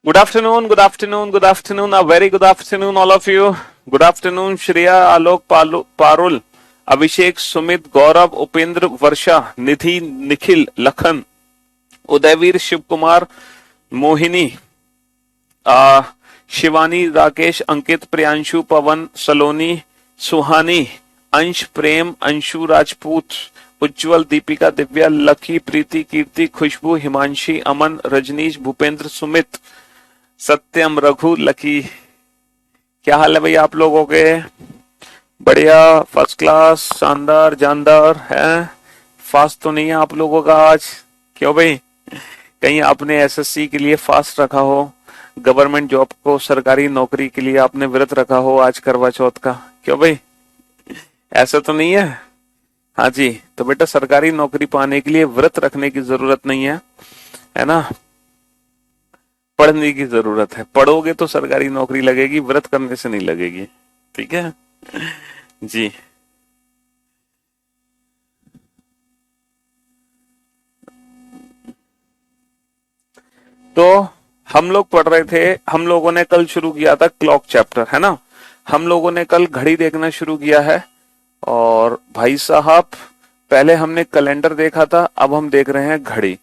Good afternoon, good afternoon, good afternoon. A very good afternoon, all of you. Good afternoon, Shreya, Alok, Parul, Abhishek, Sumit, Gaurav, Upendra, Varsha, Nidhi, Nikhil, Lakhan, Udayveer, Shiv Kumar, Mohini, आ, शिवानी, राकेश, अंकित, प्रियांशु, पवन, सलोनी, सुहानी, अंश, प्रेम, अंशु, राजपूत, उज्जवल, Deepika, Divya, lucky, प्रीति, कीर्ति, खुशबू, हिमांशी, अमन, रजनीश, भूपेंद्र, सुमित, सत्यम, Raghu, lucky. क्या हाल है भाई आप लोगों के? बढ़िया, first class, शानदार, जानदार है। फास्ट तो नहीं है आप लोगों का आज? क्यों भाई, कहीं आपने एसएससी के लिए फास्ट रखा हो, गवर्नमेंट जॉब को, सरकारी नौकरी के लिए आपने व्रत रखा हो आज करवा चौथ का? क्यों भाई, ऐसा तो नहीं है? हाँ जी, तो बेटा सरकारी नौकरी पाने के लिए व्रत रखने की जरूरत नहीं है ना, पढ़ने की जरूरत है। पढ़ोगे तो सरकारी नौकरी लगेगी, व्रत करने से नहीं लगेगी। ठीक है जी। तो हम लोग पढ़ रहे थे, हम लोगों ने कल शुरू किया था क्लॉक चैप्टर, है ना। हम लोगों ने कल घड़ी देखना शुरू किया है। और भाई साहब, पहले हमने कैलेंडर देखा था, अब हम देख रहे हैं घड़ी।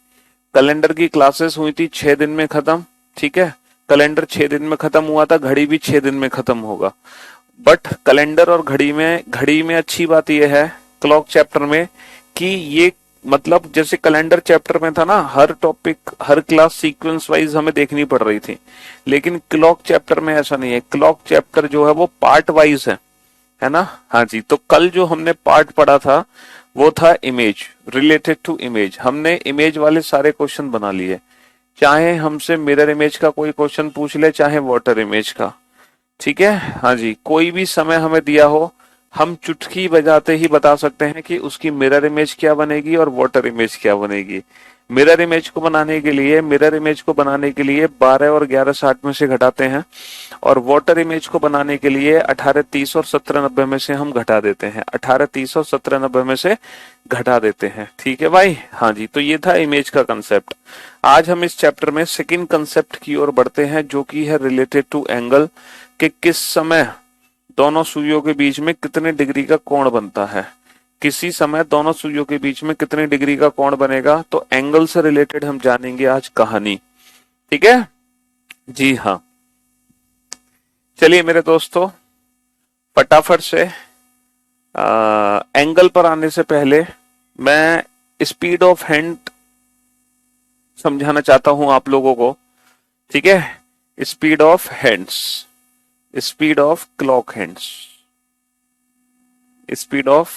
कैलेंडर की क्लासेस हुई थी 6 दिन में खत्म, ठीक है। कैलेंडर 6 दिन में खत्म हुआ था, घड़ी भी 6 दिन में खत्म होगा। बट कैलेंडर और घड़ी में अच्छी बात यह है क्लॉक चैप्टर में कि ये, मतलब जैसे कैलेंडर चैप्टर में था ना, हर टॉपिक हर क्लास सीक्वेंस वाइज हमें देखनी पड़ रही थी, लेकिन क्लॉक चैप्टर में ऐसा नहीं है। क्लॉक चैप्टर जो है वो पार्ट वाइज है ना। हाँ जी, तो कल जो हमने पार्ट पढ़ा था वो था इमेज, रिलेटेड टू इमेज। हमने इमेज वाले सारे क्वेश्चन बना लिए, चाहे हमसे मिरर इमेज का कोई क्वेश्चन पूछ ले, चाहे वाटर इमेज का। ठीक है, हाँ जी, कोई भी समय हमें दिया हो, हम चुटकी बजाते ही बता सकते हैं कि उसकी मिरर इमेज क्या बनेगी और वाटर इमेज क्या बनेगी। मिरर इमेज को बनाने के लिए 12 और 11 60 में से घटाते हैं, और वाटर इमेज को बनाने के लिए 18 30 और 17 90 में से हम घटा देते हैं। 18 30 और 17 90 में से घटा देते हैं। ठीक है भाई, हाँ जी, तो ये था इमेज का कंसेप्ट। आज हम इस चैप्टर में सेकंड कंसेप्ट की ओर बढ़ते हैं, जो कि है रिलेटेड टू एंगल, कि किस समय दोनों सुइयों के बीच में कितने डिग्री का कोण बनता है। किसी समय दोनों सुइयों के बीच में कितने डिग्री का कोण बनेगा, तो एंगल से रिलेटेड हम जानेंगे आज कहानी। ठीक है जी, हाँ। चलिए मेरे दोस्तों, फटाफट से एंगल पर आने से पहले मैं स्पीड ऑफ हैंड समझाना चाहता हूं आप लोगों को। ठीक है, speed of hands, speed of clock hands, speed of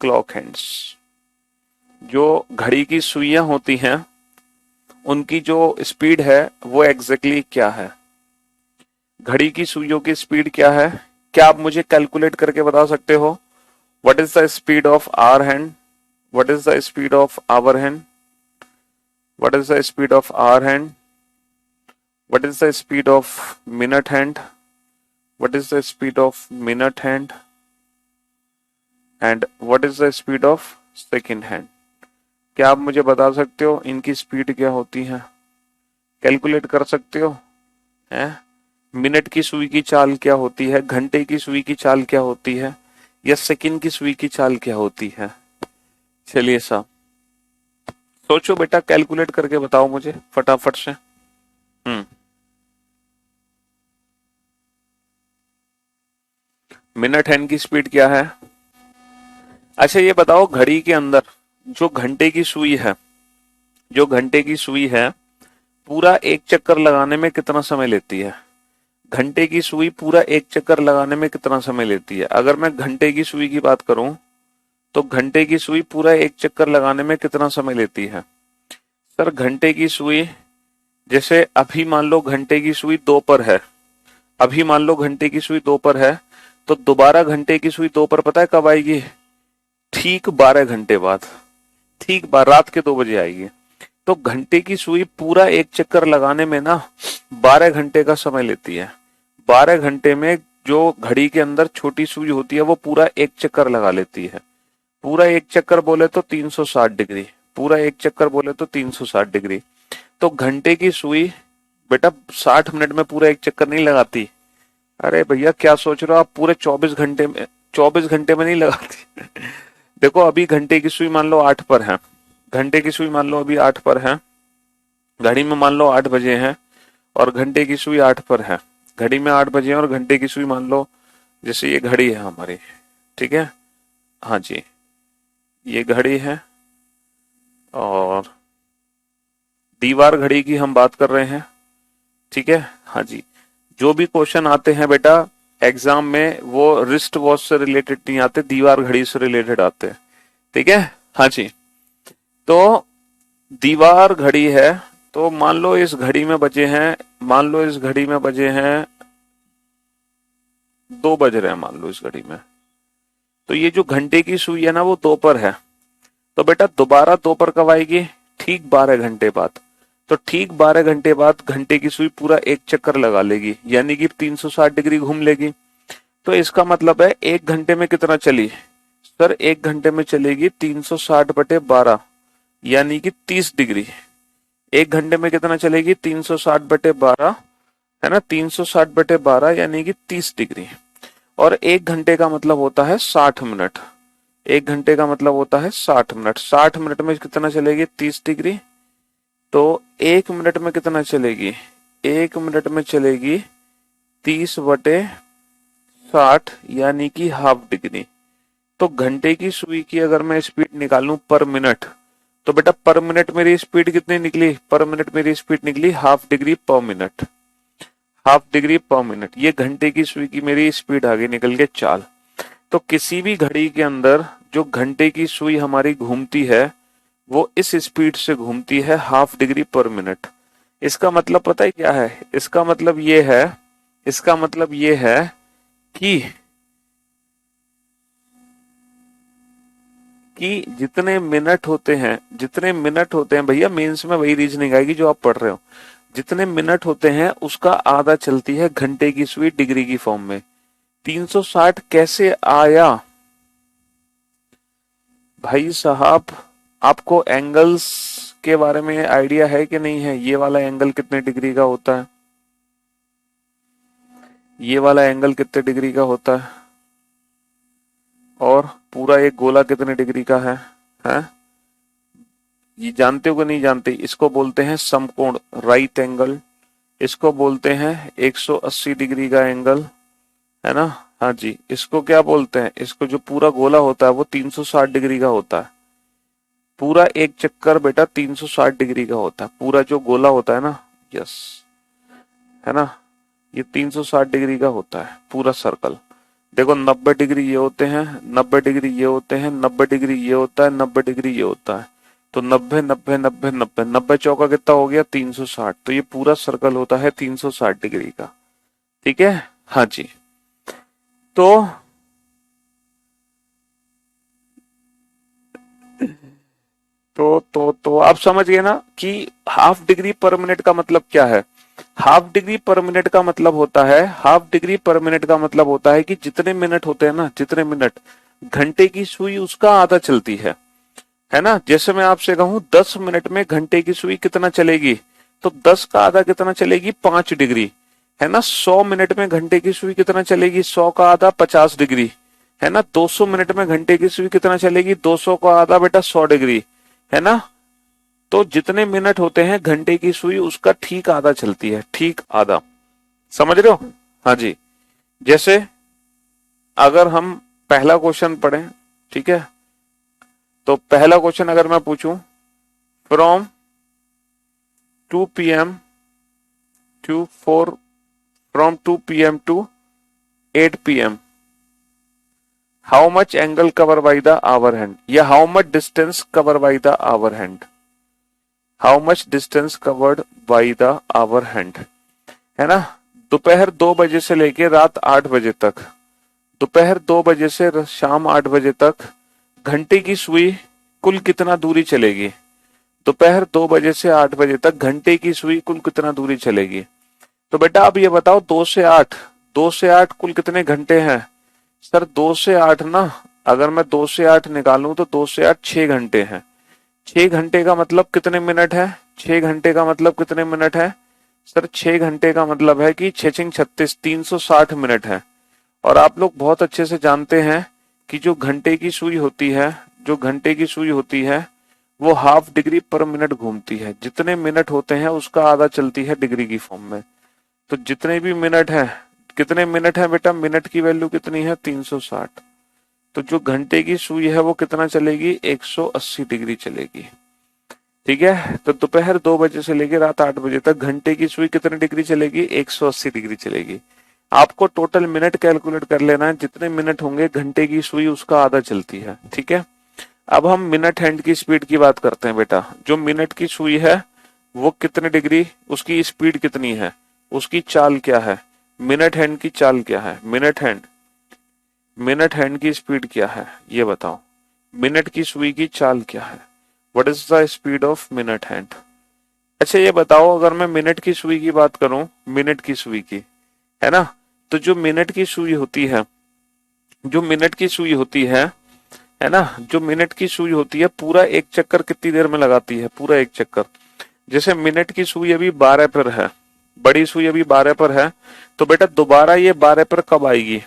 clock hands. जो घड़ी की सुइयां होती हैं उनकी जो स्पीड है वो एग्जैक्टली क्या है, घड़ी की सुइयों की स्पीड क्या है, क्या आप मुझे कैलकुलेट करके बता सकते हो? What is the speed of hour hand, what is the speed of hour hand, what is the speed of hour hand, what is the speed of minute hand, what is the speed of minute hand, and what is the speed of second hand. क्या आप मुझे बता सकते हो इनकी speed क्या होती है? कैलकुलेट कर सकते हो? हैं? मिनट की सुई की चाल क्या होती है, घंटे की सुई की चाल क्या होती है, या सेकंड की सुई की चाल क्या होती है? चलिए साहब, सोचो बेटा, कैलकुलेट करके बताओ मुझे फटाफट से। मिनट हैंड की स्पीड क्या है? अच्छा ये बताओ, घड़ी के अंदर जो घंटे की सुई है, जो घंटे की सुई है, पूरा एक चक्कर लगाने में कितना समय लेती है? घंटे की सुई पूरा एक चक्कर लगाने में कितना समय लेती है? अगर मैं घंटे की सुई की बात करूं तो घंटे की सुई पूरा एक चक्कर लगाने में कितना समय लेती है? सर घंटे की सुई, जैसे अभी मान लो घंटे की सुई 2 पर है, अभी मान लो घंटे की सुई 2 पर है, तो दोबारा घंटे की सुई 2 पर पता है कब आएगी? ठीक 12 घंटे बाद, ठीक रात के 2 बजे आएगी। तो घंटे की सुई पूरा एक चक्कर लगाने में ना 12 घंटे का समय लेती है। 12 घंटे में जो घड़ी के अंदर छोटी सुई होती है वो पूरा एक चक्कर लगा लेती है। पूरा एक चक्कर बोले तो 360 डिग्री, पूरा एक चक्कर बोले तो 360 डिग्री। तो घंटे की सुई बेटा 60 मिनट में पूरा एक चक्कर नहीं लगाती। अरे भैया क्या सोच रहे हो आप, पूरे 24 घंटे में, 24 घंटे में नहीं लगाती। देखो अभी घंटे की सुई मान लो 8 पर है, घंटे की सुई मान लो अभी 8 पर है, घड़ी में मान लो 8 बजे हैं और घंटे की सुई 8 पर है। घड़ी में 8 बजे हैं और घंटे की सुई मान लो, जैसे ये घड़ी है हमारी, ठीक है, हाँ जी, ये घड़ी है और दीवार घड़ी की हम बात कर रहे हैं, ठीक है, हाँ जी। जो भी क्वेश्चन आते हैं बेटा एग्जाम में वो रिस्ट वॉच से रिलेटेड नहीं आते, दीवार घड़ी से रिलेटेड आते हैं, ठीक है, हाँ जी। तो दीवार घड़ी है, तो मान लो इस घड़ी में बजे हैं, मान लो इस घड़ी में बजे हैं 2 बज रहे हैं, मान लो इस घड़ी में, तो ये जो घंटे की सुई है ना वो 2 पर है, तो बेटा दोबारा 2 पर कब आएगी, ठीक 12 घंटे बाद। तो ठीक 12 घंटे बाद घंटे की सुई पूरा एक चक्कर लगा लेगी, यानी कि 360 डिग्री घूम लेगी। तो इसका मतलब है एक घंटे में कितना चली सर, एक घंटे में चलेगी 360/12, यानी कि 30 डिग्री। एक घंटे में कितना चलेगी, 360/12, है ना, 360/12 यानी कि 30 डिग्री। और एक घंटे का मतलब होता है 60 मिनट, एक घंटे का मतलब होता है 60 मिनट। 60 मिनट में कितना चलेगी, 30 डिग्री। तो एक मिनट में कितना चलेगी, एक मिनट में चलेगी 30/60 यानी कि हाफ डिग्री। तो घंटे की सुई की अगर मैं स्पीड निकालूं पर मिनट, तो बेटा पर मिनट मेरी स्पीड कितनी निकली, पर मिनट मेरी स्पीड निकली हाफ डिग्री पर मिनट, हाफ डिग्री पर मिनट। ये घंटे की सुई की मेरी स्पीड आगे निकल के चाल। तो किसी भी घड़ी के अंदर जो घंटे की सुई हमारी घूमती है वो इस स्पीड से घूमती है हाफ डिग्री पर मिनट। इसका मतलब पता है क्या है, इसका मतलब ये है, इसका मतलब ये है कि जितने मिनट होते हैं, जितने मिनट होते हैं भैया, मेंस में वही रीजनिंग आएगी जो आप पढ़ रहे हो, जितने मिनट होते हैं उसका आधा चलती है घंटे की सुई डिग्री की फॉर्म में। 360 कैसे आया भाई साहब, आपको एंगल्स के बारे में आइडिया है कि नहीं है, ये वाला एंगल कितने डिग्री का होता है, ये वाला एंगल कितने डिग्री का होता है, और पूरा एक गोला कितने डिग्री का है, हैं? ये जानते हो कि नहीं जानते, इसको बोलते हैं समकोण, राइट एंगल, इसको बोलते हैं 180 डिग्री का एंगल, है ना, हाँ जी। इसको क्या बोलते हैं, इसको जो पूरा गोला होता है वो 360 डिग्री का होता है, पूरा एक चक्कर बेटा 360 डिग्री का होता है, पूरा जो गोला होता है ना, यस, है ना, ये 360 डिग्री का होता है पूरा सर्कल। देखो 90 डिग्री ये होते हैं, 90 डिग्री ये होते हैं, 90 डिग्री ये होता है, 90 डिग्री ये होता है। तो 90 90 90 90 90 चौका कितना हो गया, 360। तो ये पूरा सर्कल होता है 360 डिग्री का, ठीक है, हाँ जी। तो तो आप समझ गए ना कि हाफ डिग्री पर मिनट का मतलब क्या है। हाफ डिग्री पर मिनट का मतलब होता है, हाफ डिग्री पर मिनट का मतलब होता है कि जितने मिनट होते हैं ना, जितने मिनट, घंटे की सुई उसका आधा चलती है ना। जैसे मैं आपसे कहूं 10 मिनट में घंटे की सुई कितना चलेगी, तो 10 का आधा कितना चलेगी, 5 डिग्री, है ना। 100 मिनट में घंटे की सुई कितना चलेगी, 100 का आधा 50 डिग्री, है ना। 200 मिनट में घंटे की सुई कितना चलेगी, 200 का आधा बेटा 100 डिग्री, है ना। तो जितने मिनट होते हैं घंटे की सुई उसका ठीक आधा चलती है, ठीक आधा, समझ रहे हो, हाँ जी। जैसे अगर हम पहला क्वेश्चन पढ़ें, ठीक है, तो पहला क्वेश्चन अगर मैं पूछूं, from 2 p.m. to 4, from 2 p.m. to 8 p.m. how much angle covered by the hour hand, या how much distance covered by the hour hand, how much distance covered by the hour hand, है ना। दोपहर 2 बजे से लेके रात 8 बजे तक, दोपहर 2 बजे से शाम 8 बजे तक घंटे की सुई कुल कितना दूरी चलेगी, दोपहर 2 बजे से 8 बजे तक घंटे की सुई कुल कितना दूरी चलेगी। तो बेटा आप ये बताओ 2 से 8, 2 से 8 कुल कितने घंटे हैं सर, 2 से 8 ना, अगर मैं 2 से 8 निकालूं तो 2 से 8 6 घंटे हैं। 6 घंटे का मतलब कितने मिनट है, 6 घंटे का मतलब कितने मिनट है, सर 6 घंटे का मतलब है कि 6×6 = 360 मिनट है। और आप लोग बहुत अच्छे से जानते हैं कि जो घंटे की सुई होती है, जो घंटे की सुई होती है वो ½ डिग्री पर मिनट घूमती है। जितने मिनट होते हैं उसका आधा चलती है डिग्री की फॉर्म में। तो जितने भी मिनट है, कितने मिनट है बेटा, मिनट की वैल्यू कितनी है 360। तो जो घंटे की सुई है वो कितना चलेगी, 180 डिग्री चलेगी। ठीक है, तो दोपहर 2 बजे से लेकर रात 8 बजे तक घंटे की सुई कितने डिग्री चलेगी, 180 डिग्री चलेगी। आपको टोटल मिनट कैलकुलेट कर लेना है, जितने मिनट होंगे घंटे की सुई उसका आधा चलती है। ठीक है, अब हम मिनट हैंड की स्पीड की बात करते हैं बेटा। जो मिनट की सुई है वो कितने डिग्री, उसकी स्पीड कितनी है, उसकी चाल क्या है, मिनट हैंड की चाल क्या है, मिनट हैंड की स्पीड क्या है, ये बताओ। मिनट की सुई की चाल क्या है, what is the speed of minute hand. अच्छा ये बताओ, अगर मैं मिनट की सुई की बात करूं, मिनट की सुई की, है ना, तो जो मिनट की सुई होती है, जो मिनट की सुई होती है ना, जो मिनट की सुई होती है पूरा एक चक्कर कितनी देर में लगाती है, पूरा एक चक्कर। जैसे मिनट की सुई अभी 12 पर है, बड़ी सुई अभी 12 पर है, तो बेटा दोबारा ये 12 पर कब आएगी।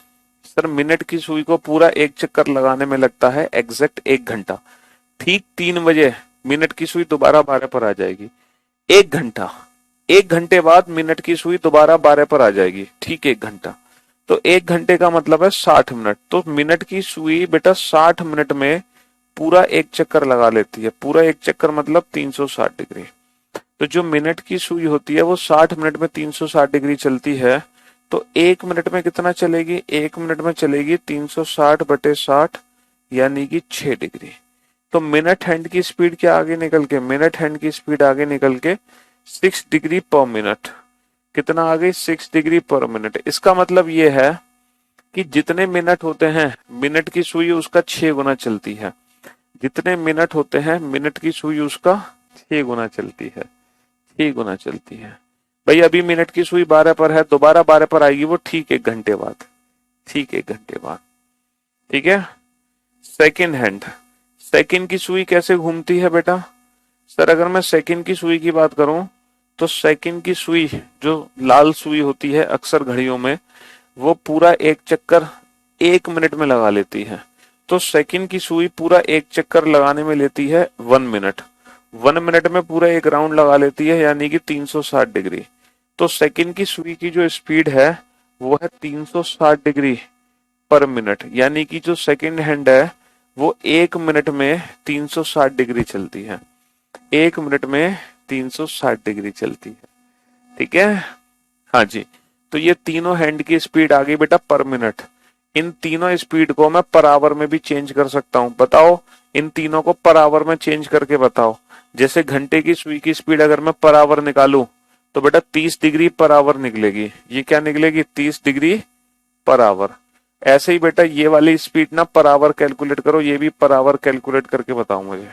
सर मिनट की सुई को पूरा एक चक्कर लगाने में लगता है एग्जैक्ट 1 घंटा। ठीक 3 बजे मिनट की सुई दोबारा 12 पर आ जाएगी। 1 घंटा, 1 घंटे बाद मिनट की सुई दोबारा 12 पर आ जाएगी, ठीक 1 घंटा। तो 1 घंटे का मतलब है 60 मिनट। तो मिनट की सुई बेटा 60 मिनट में पूरा एक चक्कर लगा लेती है। पूरा एक चक्कर मतलब 360 डिग्री। तो जो मिनट की सुई होती है वो 60 मिनट में 360 डिग्री चलती है। तो 1 मिनट में कितना चलेगी, 1 मिनट में चलेगी 360/60 यानी कि 6 डिग्री। तो मिनट हैंड की स्पीड क्या आगे निकल के, मिनट हैंड की स्पीड आगे निकल के 6 डिग्री पर मिनट। कितना आ गई, 6 डिग्री पर मिनट। इसका मतलब ये है कि जितने मिनट होते हैं मिनट की सुई उसका 6 गुना चलती है। जितने मिनट होते हैं मिनट की सुई उसका 6 गुना चलती है, 6 गुना चलती है। भाई अभी मिनट की सुई 12 पर है, दोबारा 12 पर आएगी वो ठीक 1 घंटे बाद, ठीक 1 घंटे बाद। ठीक है, सेकंड हैंड, सेकंड की सुई कैसे घूमती है बेटा। सर अगर मैं सेकंड की सुई की बात करूं तो सेकंड की सुई, जो लाल सुई होती है अक्सर घड़ियों में, वो पूरा एक चक्कर 1 मिनट में लगा लेती है। तो सेकंड की सुई पूरा एक चक्कर लगाने में लेती है 1 मिनट। 1 मिनट में पूरा एक राउंड लगा लेती है यानी कि 360 डिग्री। तो सेकंड की सुई की जो स्पीड है वो है 360 डिग्री पर मिनट, यानी कि जो सेकंड हैंड है वो 1 मिनट में 360 डिग्री चलती है। 1 मिनट में 360 डिग्री चलती है। ठीक है, हाँ जी। तो ये तीनों हैंड की स्पीड आ गई बेटा पर मिनट। इन तीनों स्पीड को मैं पर आवर में भी चेंज कर सकता हूं। बताओ, इन तीनों को पर आवर में चेंज करके बताओ। जैसे घंटे की सुई की स्पीड अगर मैं पर आवर निकालूं तो बेटा 30 डिग्री पर आवर निकलेगी। ये क्या निकलेगी, 30 डिग्री पर आवर। ऐसे ही बेटा ये वाली स्पीड ना पर आवर कैलकुलेट करो, ये भी पर आवर कैलकुलेट करके बताओ मुझे।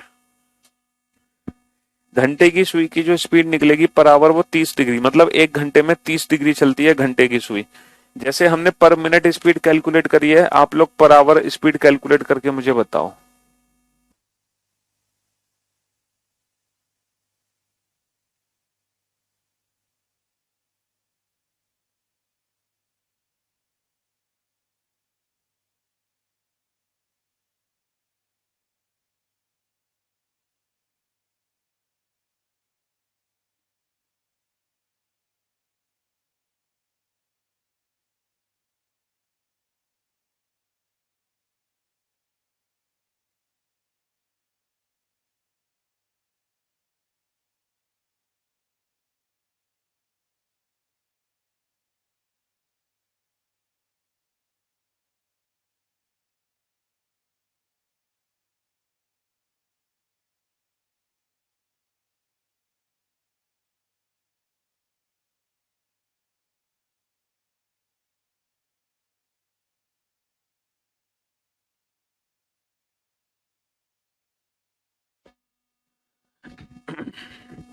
घंटे की सुई की जो स्पीड निकलेगी पर आवर वो 30 डिग्री, मतलब 1 घंटे में 30 डिग्री चलती है घंटे की सुई। जैसे हमने पर मिनट स्पीड कैलकुलेट करी है, आप लोग पर आवर स्पीड कैलकुलेट करके मुझे बताओ।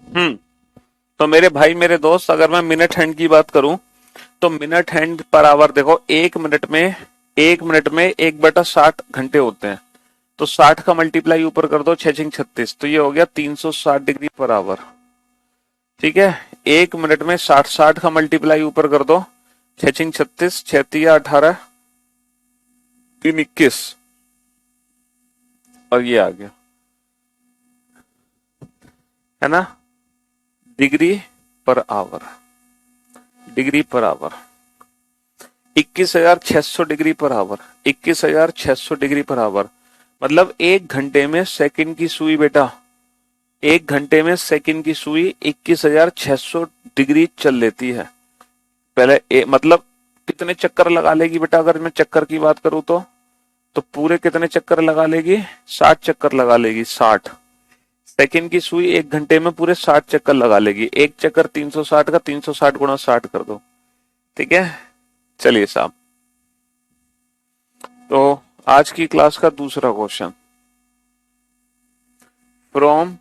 हम्म, तो मेरे भाई मेरे दोस्त, अगर मैं मिनट हैंड की बात करूं तो मिनट हैंड पर आवर देखो, 1 मिनट में 1/60 घंटे होते हैं। तो 60 का मल्टीप्लाई ऊपर कर दो, 6×6 = 36, तो ये हो गया 360 डिग्री पर आवर। ठीक है, 1 मिनट में 60 60 का मल्टीप्लाई ऊपर कर दो, 6 36, 6 18, 3 21, और ये आ गया, है ना, degree per hour, degree per hour, 21,600 degree per hour, 21,600 degree per hour. मतलब 1 घंटे में सेकंड की सुई बेटा, 1 घंटे में सेकंड की सुई 21,600 डिग्री चल लेती है। पहले मतलब कितने चक्कर लगा लेगी बेटा, अगर मैं चक्कर की बात करूं तो पूरे कितने चक्कर लगा लेगी, 60 चक्कर लगा लेगी, 60। सेकंड की सुई 1 घंटे में पूरे 60 चक्कर लगा लेगी। एक चक्कर 360 का, 360 गुणा 60 कर दो। ठीक है, चलिए साहब, तो आज की क्लास का दूसरा question, from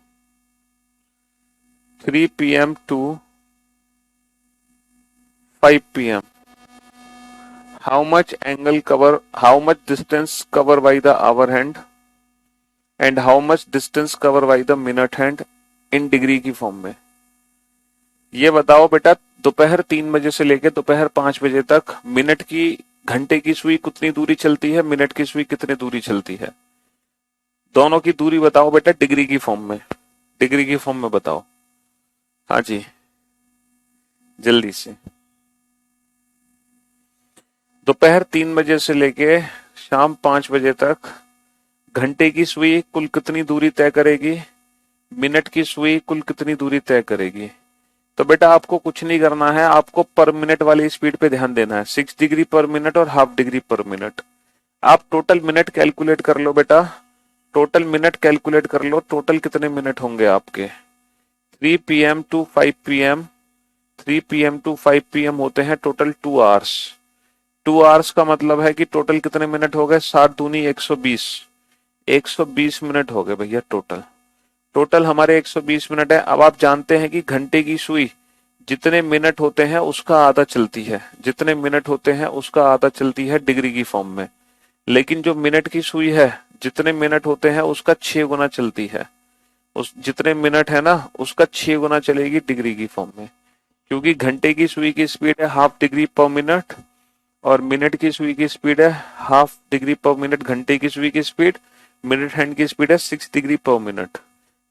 3 PM to 5 PM, how much angle cover, how much distance cover by the hour hand and how much distance cover by the minute hand in degree की फॉर्म में। ये बताओ बेटा, दोपहर 3 बजे से लेकर दोपहर 5 बजे तक मिनट की, घंटे की सुई कितनी दूरी चलती है, मिनट की सुई कितनी दूरी चलती है, दोनों की दूरी बताओ बेटा डिग्री की फॉर्म में, डिग्री की फॉर्म में बताओ। हाँ जी, जल्दी से। दोपहर 3 बजे से लेके शाम 5 बजे तक घंटे की सुई कुल कितनी दूरी तय करेगी, मिनट की सुई कुल कितनी दूरी तय करेगी। तो बेटा आपको कुछ नहीं करना है, आपको पर मिनट वाली स्पीड पे ध्यान देना है, 6 डिग्री पर मिनट और हाफ डिग्री पर मिनट। आप टोटल मिनट कैलकुलेट कर लो बेटा, टोटल मिनट कैलकुलेट कर लो, टोटल कितने मिनट होंगे आपके। 3 PM to 5 PM, 3 PM to 5 PM होते हैं टोटल 2 आवर्स। 2 आवर्स का मतलब है कि टोटल कितने मिनट हो गए, 7 दूनी 120, 120 मिनट हो गए भैया टोटल। टोटल हमारे 120 मिनट है। अब आप जानते हैं कि घंटे की सुई जितने मिनट होते हैं उसका आधा चलती है, जितने मिनट होते हैं उसका आधा चलती है डिग्री की फॉर्म में। लेकिन जो मिनट की सुई है, जितने मिनट होते हैं उसका 6 गुना चलती है, उस जितने मिनट है ना उसका 6 गुना चलेगी डिग्री की फॉर्म में। क्योंकि घंटे की सुई की स्पीड है हाफ डिग्री पर मिनट और मिनट की सुई की स्पीड है हाफ डिग्री पर मिनट। घंटे की सुई की स्पीड, मिनट हैंड की स्पीड है 6 डिग्री पर मिनट।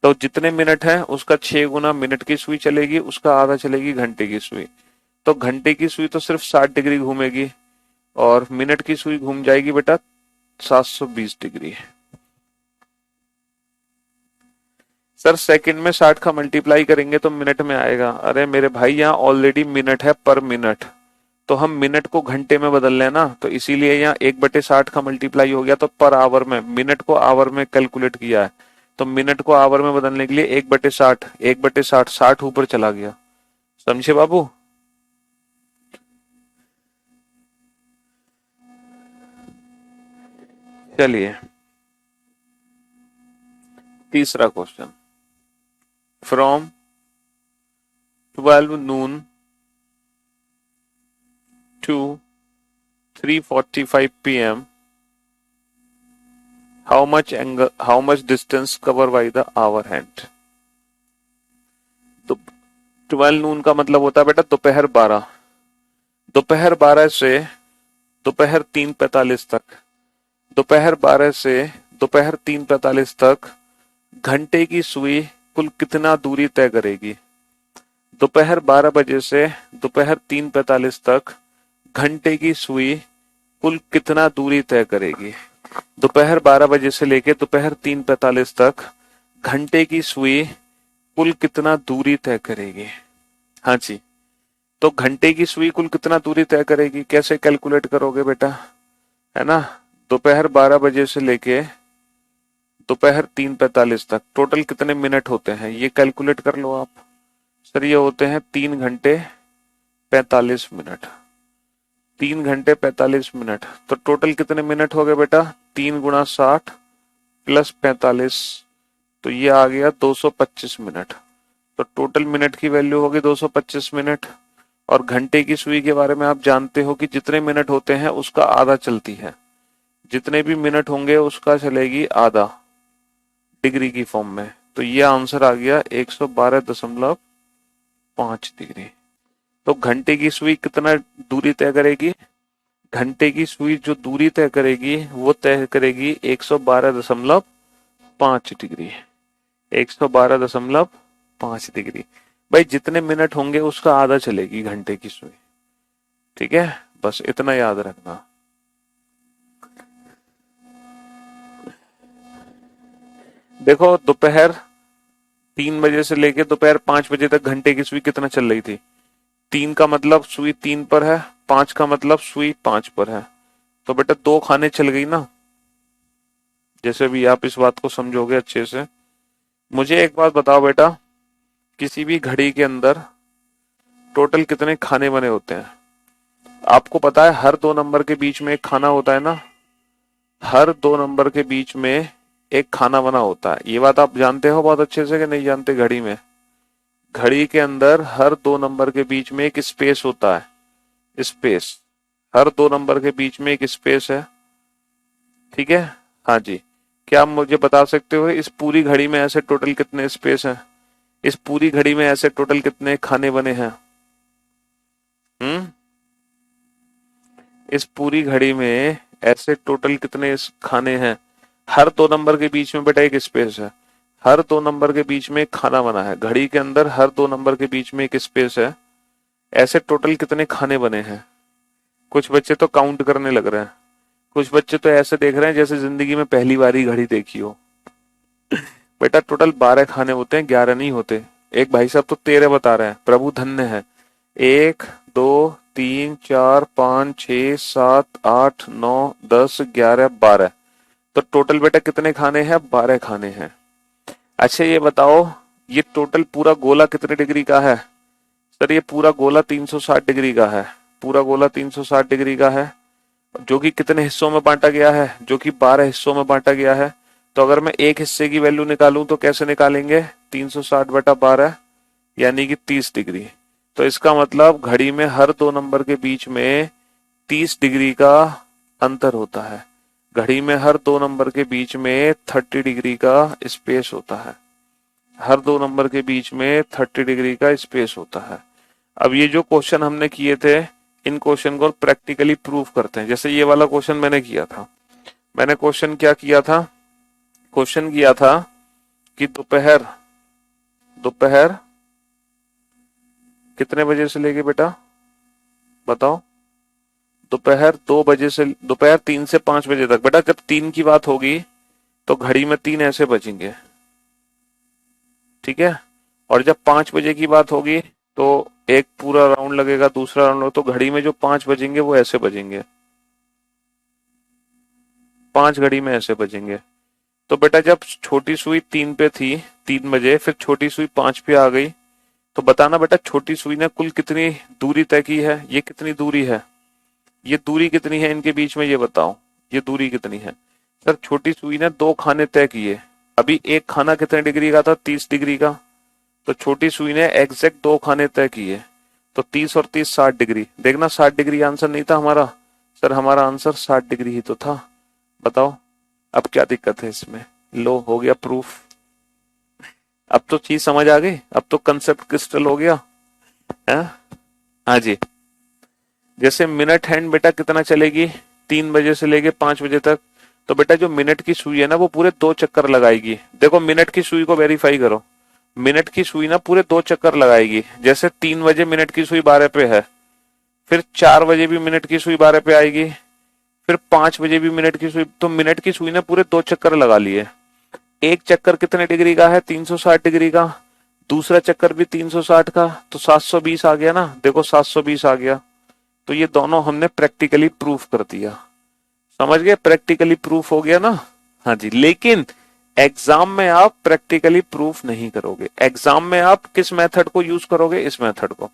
तो जितने मिनट है उसका 6 गुना मिनट की सुई चलेगी, उसका आधा चलेगी घंटे की सुई। तो घंटे की सुई तो सिर्फ 60 डिग्री घूमेगी और मिनट की सुई घूम जाएगी बेटा 720 डिग्री। सर सेकंड में 60 का मल्टीप्लाई करेंगे तो मिनट में आएगा। अरे मेरे भाई यहाँ ऑलरेडी मिनट है पर मिनट, तो हम मिनट को घंटे में बदल लेना, तो इसीलिए यहाँ 1/60 का मल्टीप्लाई हो गया, तो पर आवर में, मिनट को आवर में कैलकुलेट किया है, तो मिनट को आवर में बदलने के लिए 1/60, 1/60, 60 ऊपर चला गया। समझे बाबू। चलिए तीसरा question, from 12 noon to 3:45 PM, how much distance covered by the hour hand। तो 12 नून का मतलब होता है बेटा दोपहर 12, दोपहर 12 से दोपहर 3:45 तक, दोपहर 12 से दोपहर 3:45 तक घंटे की सुई कुल कितना दूरी तय करेगी। दोपहर 12 बजे से दोपहर 3:45 तक घंटे की सुई कुल कितना दूरी तय करेगी। दोपहर 12 बजे से लेकर दोपहर 3:45 तक घंटे की सुई कुल कितना दूरी तय करेगी। हाँ जी, तो घंटे की सुई कुल कितना दूरी तय करेगी, कैसे कैलकुलेट करोगे बेटा, है ना। दोपहर 12 बजे से लेके दोपहर 3:45 तक टोटल कितने मिनट होते हैं ये कैलकुलेट कर लो आप। सर ये होते हैं 3 घंटे 45 मिनट, 3 घंटे 45 मिनट। तो टोटल कितने मिनट हो गए बेटा, 3 गुणा 60 प्लस 45, तो ये आ गया 225 मिनट। तो टोटल मिनट की वैल्यू होगी 225 मिनट। और घंटे की सुई के बारे में आप जानते हो कि जितने मिनट होते हैं उसका आधा चलती है, जितने भी मिनट होंगे उसका चलेगी आधा डिग्री की फॉर्म में। तो ये आंसर आ गया 112.5 5 डिग्री। तो घंटे की सुई कितना दूरी तय करेगी? घंटे की सुई जो दूरी तय करेगी वो तय करेगी 112.5 डिग्री। 112.5 डिग्री। भाई जितने मिनट होंगे उसका आधा चलेगी घंटे की सुई। ठीक है, बस इतना याद रखना। देखो दोपहर 3 बजे से लेके दोपहर 5 बजे तक घंटे की सुई कितना चल रही थी? 3 का मतलब सुई 3 पर है, 5 का मतलब सुई 5 पर है। तो बेटा 2 खाने चल गई ना। जैसे भी आप इस बात को समझोगे अच्छे से। मुझे एक बात बताओ बेटा, किसी भी घड़ी के अंदर टोटल कितने खाने बने होते हैं? आपको पता है हर 2 नंबर के बीच में एक खाना होता है ना? हर 2 नंबर के बीच में एक खाना बना होता है। ये बात आप जानते हो बहुत अच्छे से कि नहीं जानते? घड़ी में, घड़ी के अंदर हर 2 नंबर के बीच में एक स्पेस होता है। स्पेस, हर 2 नंबर के बीच में एक स्पेस है। ठीक है, हाँ जी। क्या आप मुझे बता सकते हो इस पूरी घड़ी में ऐसे टोटल कितने स्पेस हैं? इस पूरी घड़ी में ऐसे टोटल कितने खाने बने हैं? हम्म, इस पूरी घड़ी में ऐसे टोटल कितने खाने हैं? हर 2 नंबर के बीच में बेटा एक स्पेस है। हर 2 नंबर के बीच में एक खाना बना है घड़ी के अंदर, हर 2 नंबर के बीच में एक स्पेस है। ऐसे टोटल कितने खाने बने हैं? कुछ बच्चे तो काउंट करने लग रहे हैं। कुछ बच्चे तो ऐसे देख रहे हैं जैसे जिंदगी में पहली बार ही घड़ी देखी हो। बेटा टोटल 12 खाने होते हैं, 11 नहीं होते। एक भाई साहब तो 13 बता रहे हैं, प्रभु धन्य है। 1, 2, 3, 4, 5, 6, 7, 8, 9, 10, 11, 12। तो टोटल बेटा कितने खाने हैं? 12 खाने हैं। अच्छा ये बताओ, ये टोटल पूरा गोला कितने डिग्री का है? सर ये पूरा गोला 360 डिग्री का है। पूरा गोला 360 डिग्री का है, जो कि कितने हिस्सों में बांटा गया है? जो कि 12 हिस्सों में बांटा गया है। तो अगर मैं एक हिस्से की वैल्यू निकालूं तो कैसे निकालेंगे? 360/12 यानी कि 30 डिग्री। तो इसका मतलब घड़ी में हर 2 नंबर के बीच में 30 डिग्री का अंतर होता है। घड़ी में हर 2 नंबर के बीच में 30 डिग्री का स्पेस होता है। हर 2 नंबर के बीच में 30 डिग्री का स्पेस होता है। अब ये जो क्वेश्चन हमने किए थे, इन क्वेश्चन को प्रैक्टिकली प्रूव करते हैं। जैसे ये वाला क्वेश्चन मैंने किया था। मैंने क्वेश्चन क्या किया था? क्वेश्चन किया था कि दोपहर दोपहर कितने बजे से लेके बेटा बताओ? दोपहर 3 से 5 बजे तक। बेटा जब 3 की बात होगी तो घड़ी में 3 ऐसे बजेंगे। ठीक है, और जब 5 बजे की बात होगी तो एक पूरा राउंड लगेगा, दूसरा राउंड, तो घड़ी में जो 5 बजेंगे वो ऐसे बजेंगे। 5 घड़ी में ऐसे बजेंगे। तो बेटा जब छोटी सुई 3 पे थी, 3 बजे, फिर छोटी सुई 5 पे आ गई, तो बताना बेटा छोटी सुई ने कुल कितनी दूरी तय की है? ये कितनी दूरी है? ये दूरी कितनी है इनके बीच में, ये बताओ। ये दूरी कितनी है? सर छोटी सुई ने 2 खाने तय किए। अभी एक खाना कितने डिग्री का था? 30 डिग्री का। तो छोटी सुई ने एग्जैक्ट 2 खाने तय किए। तो 30 और 30 60 डिग्री। देखना 60 डिग्री आंसर नहीं था हमारा। सर हमारा आंसर 60 डिग्री ही तो था। बताओ अब क्या दिक्कत है इसमें? लो हो गया प्रूफ। अब तो चीज समझ आ गई, अब तो कंसेप्ट क्रिस्टल हो गया है। हाँ जी। जैसे मिनट हैंड बेटा कितना चलेगी 3 बजे से लेके 5 बजे तक? तो बेटा जो मिनट की सुई है ना वो पूरे 2 चक्कर लगाएगी। देखो मिनट की सुई को वेरीफाई करो। मिनट की सुई ना पूरे 2 चक्कर लगाएगी। जैसे 3 बजे मिनट की सुई 12 पे है, फिर 4 बजे भी मिनट की सुई 12 पे आएगी, फिर 5 बजे भी मिनट की सुई। तो मिनट की सुई ने पूरे 2 चक्कर लगा लिए। एक चक्कर कितने डिग्री का है? 360 डिग्री का। दूसरा चक्कर भी 360 का, तो 720 आ गया ना। देखो 720 आ गया। तो ये दोनों हमने प्रैक्टिकली प्रूफ कर दिया। समझ गए? प्रैक्टिकली प्रूफ हो गया ना। हाँ जी। लेकिन एग्जाम में आप प्रैक्टिकली प्रूफ नहीं करोगे। एग्जाम में आप किस मेथड को यूज करोगे? इस मेथड को।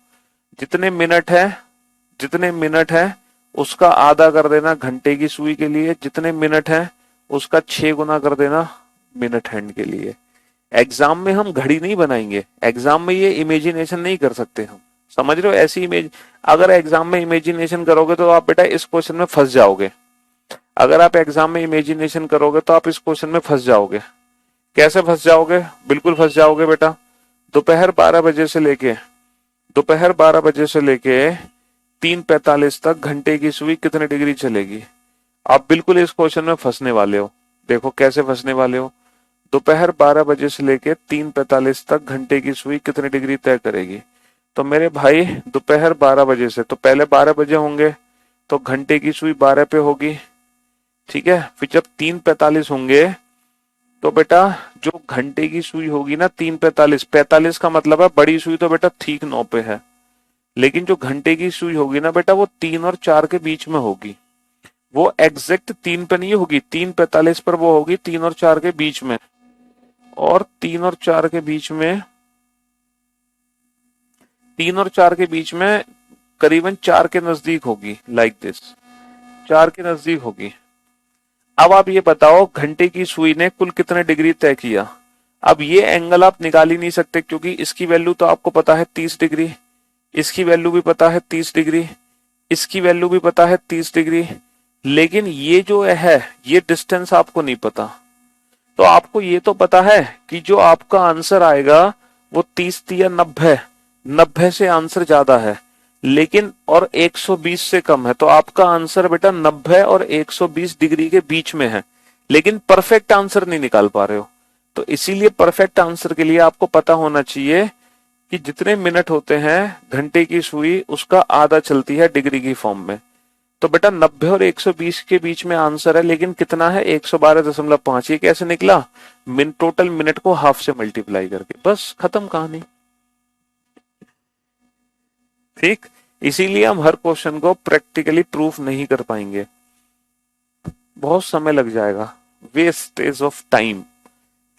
जितने मिनट है, जितने मिनट है उसका आधा कर देना घंटे की सुई के लिए, जितने मिनट है उसका 6 गुना कर देना मिनट हैंड के लिए। एग्जाम में हम घड़ी नहीं बनाएंगे। एग्जाम में ये इमेजिनेशन नहीं कर सकते हम। समझ रहे हो? ऐसी इमेज अगर एग्जाम में इमेजिनेशन करोगे तो आप बेटा इस क्वेश्चन में फंस जाओगे। अगर आप एग्जाम में इमेजिनेशन करोगे तो आप इस क्वेश्चन में फंस जाओगे। कैसे फंस जाओगे? बिल्कुल फंस जाओगे बेटा। दोपहर 12 बजे से लेके दोपहर 12 बजे से लेके 3:45 तक घंटे की सुई कितने डिग्री चलेगी? आप बिल्कुल इस क्वेश्चन में फंसने वाले हो। देखो कैसे फंसने वाले हो। दोपहर 12 बजे से लेके 3:45 तक घंटे की सुई कितने डिग्री तय करेगी? तो मेरे भाई दोपहर 12 बजे से तो पहले 12 बजे होंगे, तो घंटे की सुई 12 पे होगी, ठीक है। फिर जब 3:45 होंगे तो बेटा जो घंटे की सुई होगी ना 3:45, 45 का मतलब है बड़ी सुई तो बेटा ठीक 9 पे है, लेकिन जो घंटे की सुई होगी ना बेटा वो 3 और 4 के बीच में होगी। वो एग्जैक्ट 3 पे नहीं होगी, 3:45 पर वो होगी 3 और 4 के बीच में। और 3 और 4 के बीच में, 3 और 4 के बीच में करीबन 4 के नजदीक होगी, लाइक दिस, 4 के नजदीक होगी। अब आप ये बताओ घंटे की सुई ने कुल कितने डिग्री तय किया? अब ये एंगल आप निकाल ही नहीं सकते क्योंकि इसकी वैल्यू तो आपको पता है 30 डिग्री, इसकी वैल्यू भी पता है 30 डिग्री, इसकी वैल्यू भी पता है 30 डिग्री, लेकिन ये जो है ये डिस्टेंस आपको नहीं पता। तो आपको ये तो पता है कि जो आपका आंसर आएगा वो 30 या 90, 90 से आंसर ज्यादा है, लेकिन और 120 से कम है, तो आपका आंसर बेटा 90 और 120 डिग्री के बीच में है, लेकिन परफेक्ट आंसर नहीं निकाल पा रहे हो। तो इसीलिए परफेक्ट आंसर के लिए आपको पता होना चाहिए कि जितने मिनट होते हैं घंटे की सुई उसका आधा चलती है डिग्री की फॉर्म में। तो बेटा 90 और 120 के बीच में आंसर है, लेकिन कितना है? 112.5। ये कैसे निकला? टोटल मिनट को हाफ से मल्टीप्लाई करके, बस खत्म कहानी। ठीक, इसीलिए हम हर क्वेश्चन को प्रैक्टिकली प्रूफ नहीं कर पाएंगे, बहुत समय लग जाएगा, वेस्टेज ऑफ टाइम,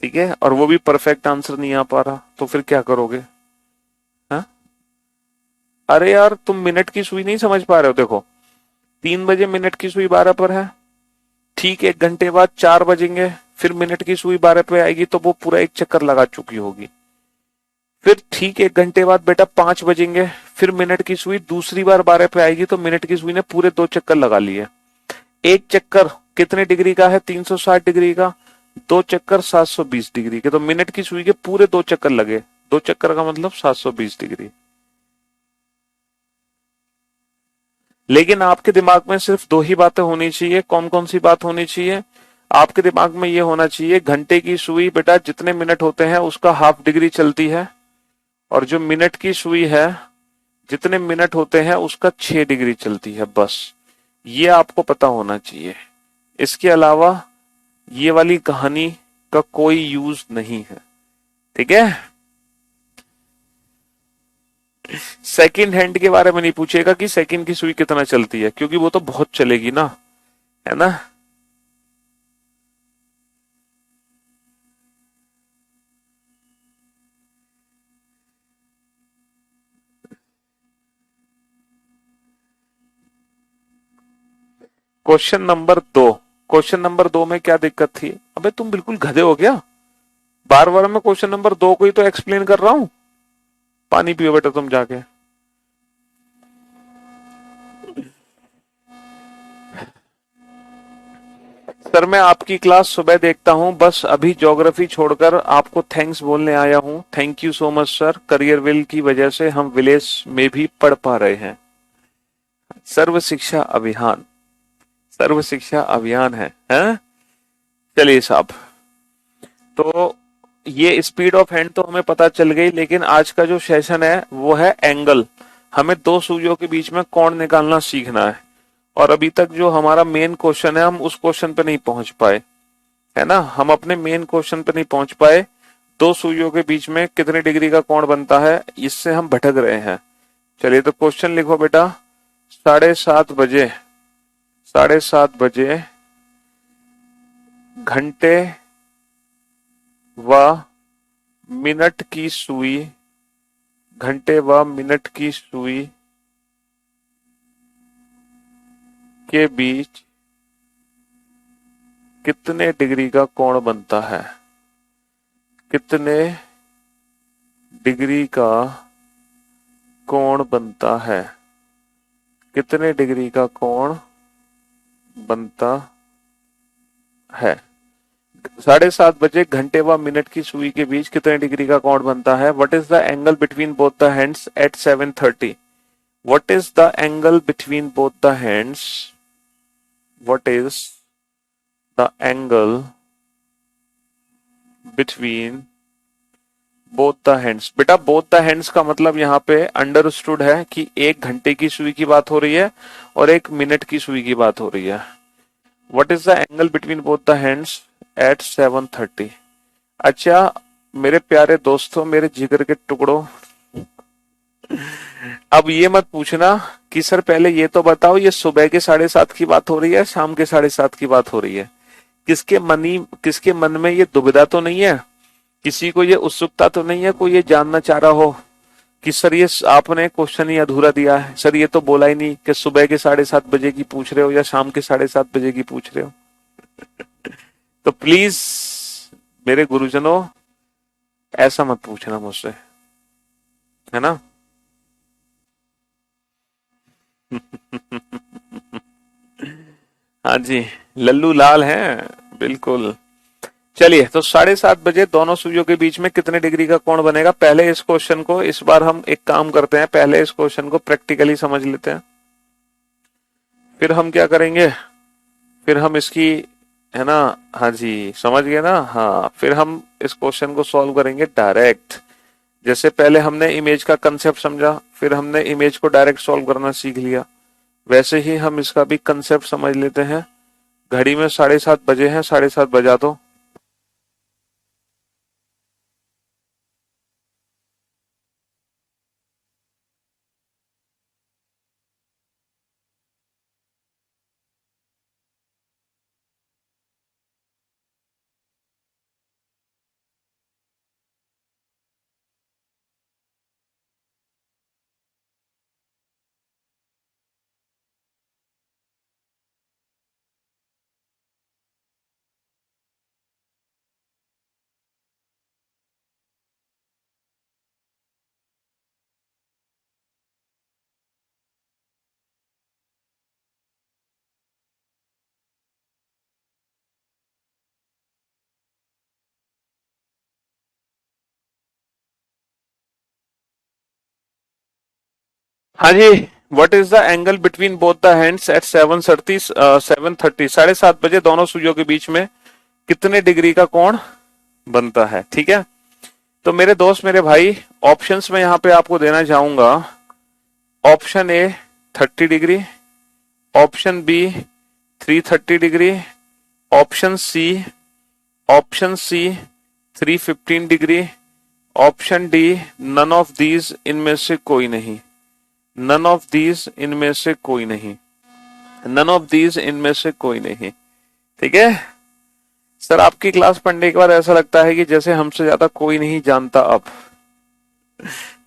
ठीक है। और वो भी परफेक्ट आंसर नहीं आ पा रहा तो फिर क्या करोगे? हाँ, अरे यार तुम मिनट की सुई नहीं समझ पा रहे हो। देखो 3 बजे मिनट की सुई 12 पर है, ठीक 1 घंटे बाद 4 बजेंगे, फिर मिनट की सुई 12 पे आएगी तो वो पूरा एक चक्कर लगा चुकी होगी। फिर ठीक 1 घंटे बाद बेटा 5 बजेंगे, फिर मिनट की सुई दूसरी बार 12 पे आएगी तो मिनट की सुई ने पूरे 2 चक्कर लगा लिए। एक चक्कर कितने डिग्री का है? 360 डिग्री का, 2 चक्कर 720 डिग्री के, तो मिनट की सुई के पूरे 2 चक्कर लगे, 2 चक्कर का मतलब 720 डिग्री। लेकिन आपके दिमाग में सिर्फ 2 ही बातें होनी चाहिए। कौन कौन सी बात होनी चाहिए? आपके दिमाग में ये होना चाहिए घंटे की सुई बेटा जितने मिनट होते हैं उसका हाफ डिग्री चलती है, और जो मिनट की सुई है जितने मिनट होते हैं उसका 6 डिग्री चलती है, बस ये आपको पता होना चाहिए। इसके अलावा ये वाली कहानी का कोई यूज नहीं है, ठीक है। सेकंड हैंड के बारे में नहीं पूछेगा कि सेकंड की सुई कितना चलती है, क्योंकि वो तो बहुत चलेगी ना, है ना। क्वेश्चन नंबर 2 में क्या दिक्कत थी? अबे तुम बिल्कुल गधे हो क्या? बार बार मैं क्वेश्चन नंबर 2 को ही तो एक्सप्लेन कर रहा हूं। पानी पियो बेटा तुम जाके। सर मैं आपकी क्लास सुबह देखता हूं, बस अभी ज्योग्राफी छोड़कर आपको थैंक्स बोलने आया हूं। Thank you so much sir, career will की वजह से हम विलेज में भी पढ़ पा रहे हैं। सर्व शिक्षा अभियान, सर्व शिक्षा अभियान है? चलिए साहब, तो ये स्पीड ऑफ हैंड तो हमें पता चल गई, लेकिन आज का जो सेशन है वो है एंगल। हमें 2 सुइयों के बीच में कोण निकालना सीखना है, और अभी तक जो हमारा मेन क्वेश्चन है हम उस क्वेश्चन पे नहीं पहुंच पाए, है ना। हम अपने मेन क्वेश्चन पे नहीं पहुंच पाए। 2 सुइयों के बीच में कितने डिग्री का कोण बनता है, इससे हम भटक रहे हैं। चलिए तो क्वेश्चन लिखो बेटा। 7:30 बजे, 7:30 बजे घंटे व मिनट की सुई, घंटे व मिनट की सुई के बीच कितने डिग्री का कोण बनता है? कितने डिग्री का कोण बनता है? कितने डिग्री का कोण बनता है? 7:30 बजे घंटे व मिनट की सुई के बीच कितने डिग्री का कोण बनता है? What is the angle between both the hands at 7:30? What is the angle between both the hands? What is the angle between both the hands? बेटा बोथ द हैंड्स का मतलब यहाँ पे अंडरस्टूड है कि एक घंटे की सुई की बात हो रही है और एक मिनट की सुई की बात हो रही है। What is the angle between both the hands at 7:30? अच्छा मेरे प्यारे दोस्तों, मेरे जिगर के टुकड़ों, अब ये मत पूछना कि सर पहले ये तो बताओ ये सुबह के 7:30 की बात हो रही है, शाम के 7:30 की बात हो रही है। किसके मन में ये दुविधा तो नहीं है, किसी को ये उत्सुकता तो नहीं है, कोई ये जानना चाह रहा हो कि सर ये आपने क्वेश्चन ही अधूरा दिया है, सर ये तो बोला ही नहीं कि सुबह के 7:30 बजे की पूछ रहे हो या शाम के 7:30 बजे की पूछ रहे हो। तो प्लीज मेरे गुरुजनों ऐसा मत पूछना मुझसे, है ना। हाँ जी, लल्लू लाल हैं बिल्कुल। चलिए तो 7:30 बजे दोनों सुइयों के बीच में कितने डिग्री का कोण बनेगा? पहले इस क्वेश्चन को, इस बार हम एक काम करते हैं, पहले इस क्वेश्चन को प्रैक्टिकली समझ लेते हैं, फिर हम क्या करेंगे, फिर हम इसकी, है ना, हाँ जी समझ गए ना, हाँ फिर हम इस क्वेश्चन को सॉल्व करेंगे डायरेक्ट। जैसे पहले हमने इमेज का कंसेप्ट समझा, फिर हमने इमेज को डायरेक्ट सॉल्व करना सीख लिया, वैसे ही हम इसका भी कंसेप्ट समझ लेते हैं। घड़ी में 7:30 बजे हैं, 7:30 बजा दो। हाँ जी, what is the angle between both the hands at 7:30? 7:30 दोनों सुइयों के बीच में कितने डिग्री का कोण बनता है? ठीक है, तो मेरे दोस्त मेरे भाई ऑप्शंस में यहाँ पे आपको देना चाहूंगा। Option A 30 degree, option B 330 degree, option C 315 degree, option D none of these इनमें से कोई नहीं। नन ऑफ दीज इनमें से कोई नहीं, नन ऑफ दीज इनमें से कोई नहीं। ठीक है सर, आपकी क्लास पढ़ने के बाद ऐसा लगता है कि जैसे हमसे ज्यादा कोई नहीं जानता अब।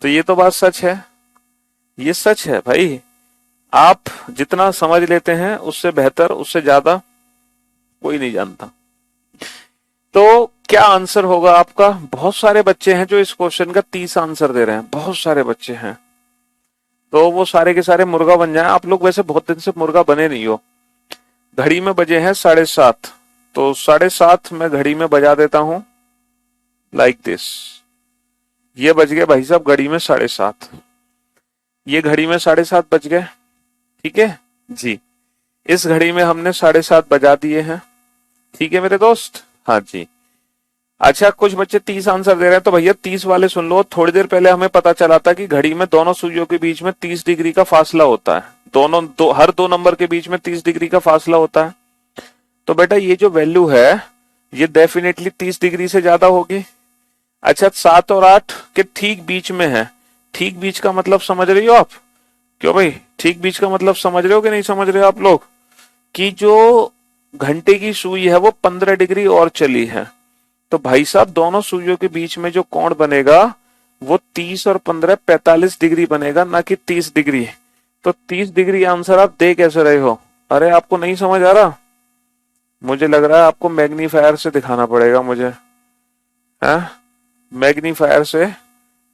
तो ये तो बात सच है, ये सच है भाई। आप जितना समझ लेते हैं उससे बेहतर, उससे ज्यादा कोई नहीं जानता। तो क्या आंसर होगा आपका? बहुत सारे बच्चे हैं जो इस क्वेश्चन का 30 आंसर दे रहे हैं, बहुत सारे बच्चे हैं। तो वो सारे के सारे मुर्गा बन जाएं। आप लोग वैसे बहुत दिन से मुर्गा बने नहीं हो। घड़ी में बजे हैं 7:30, तो 7:30 मैं घड़ी में बजा देता हूं लाइक दिस। ये बज गए भाई साहब घड़ी में 7:30, ये घड़ी में 7:30 बज गए। ठीक है जी, इस घड़ी में हमने 7:30 बजा दिए हैं। ठीक है मेरे दोस्त, हाँ जी। अच्छा कुछ बच्चे 30 आंसर दे रहे हैं, तो भैया 30 वाले सुन लो। थोड़ी देर पहले हमें पता चला था कि घड़ी में दोनों सुइयों के बीच में 30 डिग्री का फासला होता है। हर दो नंबर के बीच में 30 डिग्री का फासला होता है। तो बेटा ये जो वैल्यू है ये डेफिनेटली 30 डिग्री से ज्यादा होगी। अच्छा 7 और 8 के ठीक बीच में है। ठीक बीच का मतलब समझ रही हो आप? क्यों भाई, ठीक बीच का मतलब समझ रहे हो कि नहीं समझ रहे हो आप लोग? कि जो घंटे की सुई है वो 15 डिग्री और चली है, तो भाई साहब दोनों सुइयों के बीच में जो कोण बनेगा वो 30 और 15 45 डिग्री बनेगा, ना कि 30 डिग्री। तो 30 डिग्री आंसर आप दे कैसे रहे हो? अरे आपको नहीं समझ आ रहा? मुझे लग रहा है आपको मैग्नीफायर से दिखाना पड़ेगा मुझे, है मैग्नीफायर से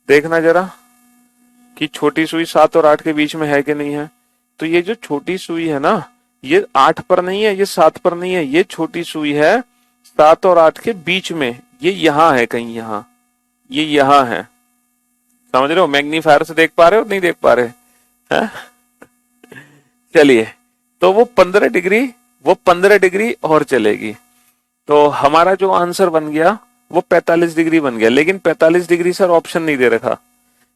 देखना जरा कि छोटी सुई 7 और 8 के बीच में है कि नहीं है। तो ये जो छोटी सुई है ना, ये 8 पर नहीं है, ये 7 पर नहीं है, ये छोटी सुई है, 7 और 8 के बीच में, ये यहां है कहीं, यहां, ये यहां है। समझ रहे हो? मैग्नीफायर से देख पा रहे हो नहीं देख पा रहे हैं? चलिए, तो वो 15 डिग्री, वो 15 डिग्री और चलेगी, तो हमारा जो आंसर बन गया वो 45 डिग्री बन गया। लेकिन 45 डिग्री सर ऑप्शन नहीं दे रखा,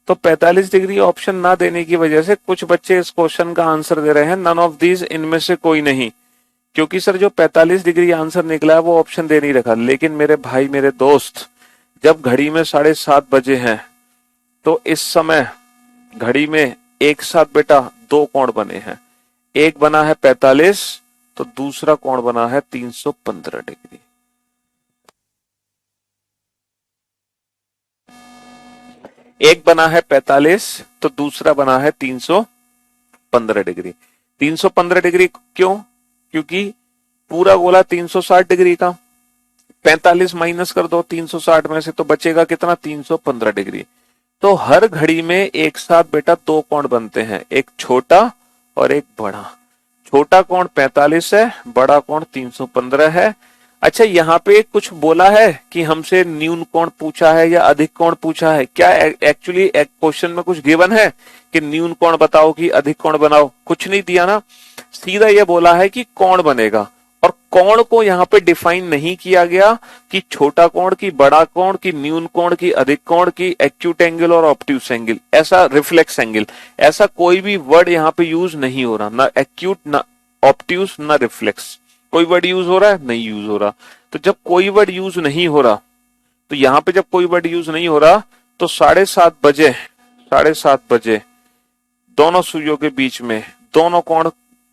तो 45 डिग्री ऑप्शन ना देने की वजह से कुछ बच्चे इस क्वेश्चन का आंसर दे रहे हैं नन ऑफ दीज, इनमें से कोई नहीं, क्योंकि सर जो 45 डिग्री आंसर निकला है वो ऑप्शन दे नहीं रखा। लेकिन मेरे भाई मेरे दोस्त, जब घड़ी में 7:30 बजे हैं, तो इस समय घड़ी में एक साथ बेटा दो कोण बने हैं, एक बना है 45, तो दूसरा कोण बना है 315 डिग्री। एक बना है 45 तो दूसरा बना है 315 डिग्री। 315 डिग्री क्यों? क्योंकि पूरा गोला 360 डिग्री का, 45 माइनस कर दो 360 में से तो बचेगा कितना? 315 डिग्री। तो हर घड़ी में एक साथ बेटा दो कोण बनते हैं, एक छोटा और एक बड़ा। छोटा कोण 45 है, बड़ा कोण 315 है। अच्छा, यहाँ पे कुछ बोला है कि हमसे न्यून कोण पूछा है या अधिक कोण पूछा है क्या? एक्चुअली क्वेश्चन में कुछ गिवन है कि न्यून कोण बताओ कि अधिक कोण बनाओ? कुछ नहीं दिया ना, सीधा ये बोला है कि कोण बनेगा। और कोण को यहाँ पे डिफाइन नहीं किया गया कि छोटा कोण की, बड़ा कोण की, न्यून कोण की, अधिक कोण की, एक्यूट एंगल और ऑब्ट्यूस एंगल, ऐसा रिफ्लेक्स एंगल, ऐसा कोई भी वर्ड यहाँ पे यूज नहीं हो रहा, ना एक्यूट, ना ऑब्ट्यूस, ना रिफ्लेक्स। कोई वर्ड यूज हो रहा है? नहीं यूज हो रहा। तो जब कोई वर्ड यूज नहीं हो रहा, तो यहाँ पे जब कोई वर्ड यूज नहीं हो रहा, तो 7:30 बजे, 7:30 बजे दोनों सुइयों के बीच में दोनों कोण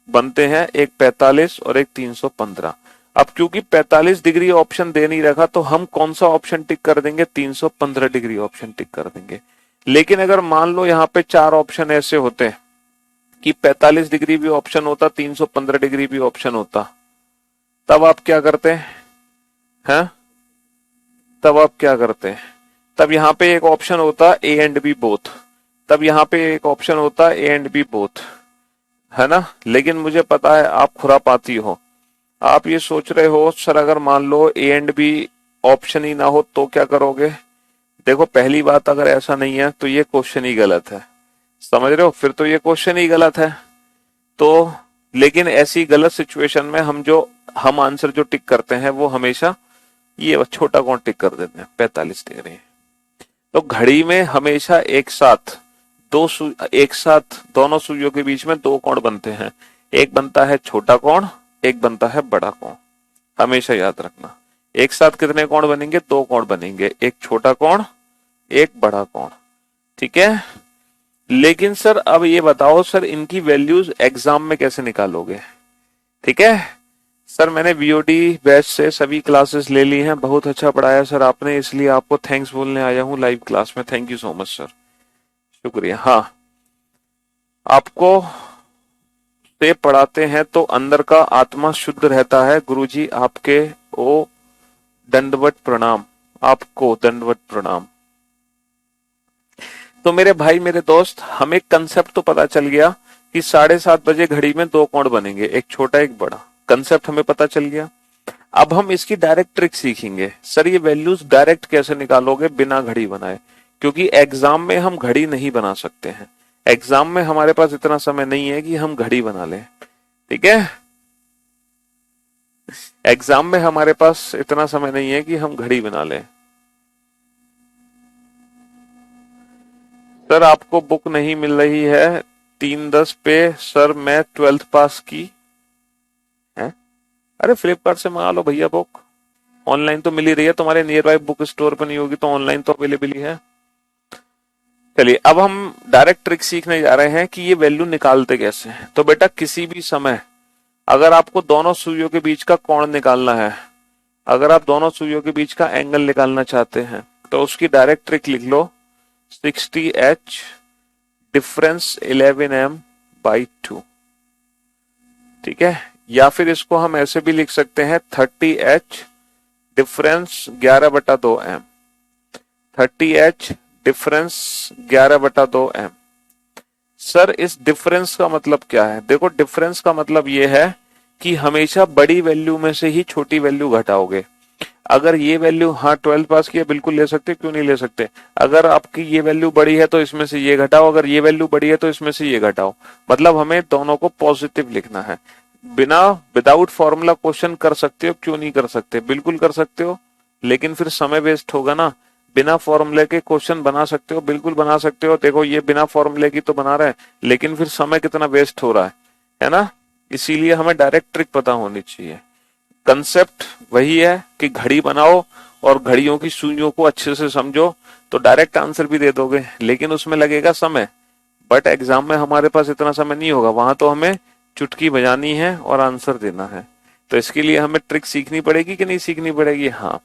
बनते हैं, एक 45 और एक 315। अब क्योंकि 45 डिग्री ऑप्शन दे नहीं रखा, तो हम कौन सा ऑप्शन टिक कर देंगे? 315 डिग्री ऑप्शन टिक कर देंगे। लेकिन अगर मान लो यहाँ पे 4 ऑप्शन ऐसे होते कि 45 डिग्री भी ऑप्शन होता, 315 डिग्री भी ऑप्शन होता, तब आप क्या करते हैं? तब आप क्या करते हैं? तब यहाँ पे एक ऑप्शन होता ए एंड बी बोथ, तब यहाँ पे एक ऑप्शन होता ए एंड बी बोथ, है ना? लेकिन मुझे पता है आप खुरापाती हो, आप ये सोच रहे हो सर अगर मान लो ए एंड बी ऑप्शन ही ना हो तो क्या करोगे? देखो, पहली बात, अगर ऐसा नहीं है तो ये क्वेश्चन ही गलत है, समझ रहे हो? फिर तो ये क्वेश्चन ही गलत है। तो लेकिन ऐसी गलत सिचुएशन में हम आंसर जो टिक करते हैं वो हमेशा ये छोटा कोण टिक कर देते हैं, 45 डिग्री। तो घड़ी में हमेशा एक साथ दोनों सुइयों के बीच में दो कोण बनते हैं, एक बनता है छोटा कोण, एक बनता है बड़ा कोण। हमेशा याद रखना, एक साथ कितने कोण बनेंगे? दो कोण बनेंगे, एक छोटा कोण, एक बड़ा कोण। ठीक है? लेकिन सर अब ये बताओ सर, इनकी वैल्यूज एग्जाम में कैसे निकालोगे? ठीक है सर, मैंने वीओडी बैच से सभी क्लासेस ले ली हैं, बहुत अच्छा पढ़ाया सर आपने, इसलिए आपको थैंक्स बोलने आया हूँ लाइव क्लास में। Thank you so much sir, शुक्रिया। हाँ, आपको से पढ़ाते हैं तो अंदर का आत्मा शुद्ध रहता है। गुरुजी आपके ओ दंडवत प्रणाम, आपको दंडवत प्रणाम। तो मेरे भाई मेरे दोस्त, हमें कंसेप्ट तो पता चल गया कि 7:30 बजे घड़ी में दो कोण बनेंगे, एक छोटा एक बड़ा। कंसेप्ट हमें पता चल गया। अब हम इसकी डायरेक्ट ट्रिक सीखेंगे। सर ये वैल्यूज डायरेक्ट कैसे निकालोगे बिना घड़ी बनाए? क्योंकि एग्जाम में हम घड़ी नहीं बना सकते हैं, एग्जाम में हमारे पास इतना समय नहीं है कि हम घड़ी बना लें। ठीक है? एग्जाम में हमारे पास इतना समय नहीं है कि हम घड़ी बना लें। सर आपको बुक नहीं मिल रही है 3:10 पे? सर मैं 12th पास की है। अरे फ्लिपकार्ट से मंगा लो भैया बुक, ऑनलाइन तो मिल ही रही है, तुम्हारे नियर बाय बुक स्टोर पर नहीं होगी तो ऑनलाइन तो अवेलेबल ही है। चलिए, अब हम डायरेक्ट ट्रिक सीखने जा रहे हैं कि ये वैल्यू निकालते कैसे हैं। तो बेटा किसी भी समय अगर आपको दोनों सुइयों के बीच का कोण निकालना है, अगर आप दोनों सुइयों के बीच का एंगल निकालना चाहते हैं, तो उसकी डायरेक्ट ट्रिक लिख लो 60H डिफरेंस 11m/2। ठीक है? या फिर इसको हम ऐसे भी लिख सकते हैं 30H difference 11/2m। 30H difference 11/2m। Sir इस डिफरेंस का मतलब क्या है? देखो, डिफरेंस का मतलब ये है कि हमेशा बड़ी वैल्यू में से ही छोटी वैल्यू घटाओगे। अगर ये वैल्यू, हाँ 12th पास किया, बिल्कुल ले सकते, क्यों नहीं ले सकते। अगर आपकी ये वैल्यू बड़ी है तो इसमें से ये घटाओ, अगर ये वैल्यू बड़ी है तो इसमें से ये घटाओ। मतलब हमें दोनों को पॉजिटिव लिखना है। बिना विदाउट फॉर्मूला क्वेश्चन कर सकते हो, क्यों नहीं कर सकते, बिल्कुल कर सकते हो, लेकिन फिर समय वेस्ट होगा ना। बिना फॉर्मूले के क्वेश्चन बना सकते हो, बिल्कुल बना सकते हो। देखो ये बिना फॉर्मूले की तो बना रहे हैं, लेकिन फिर समय कितना वेस्ट हो रहा है ना। इसीलिए हमें डायरेक्ट ट्रिक पता होनी चाहिए। कंसेप्ट वही है कि घड़ी बनाओ और घड़ियों की सुइयों को अच्छे से समझो, तो डायरेक्ट आंसर भी दे दोगे, लेकिन उसमें लगेगा समय। बट एग्जाम में हमारे पास इतना समय नहीं होगा, वहां तो हमें चुटकी बजानी है और आंसर देना है। तो इसके लिए हमें ट्रिक सीखनी पड़ेगी कि नहीं सीखनी पड़ेगी, हाँ।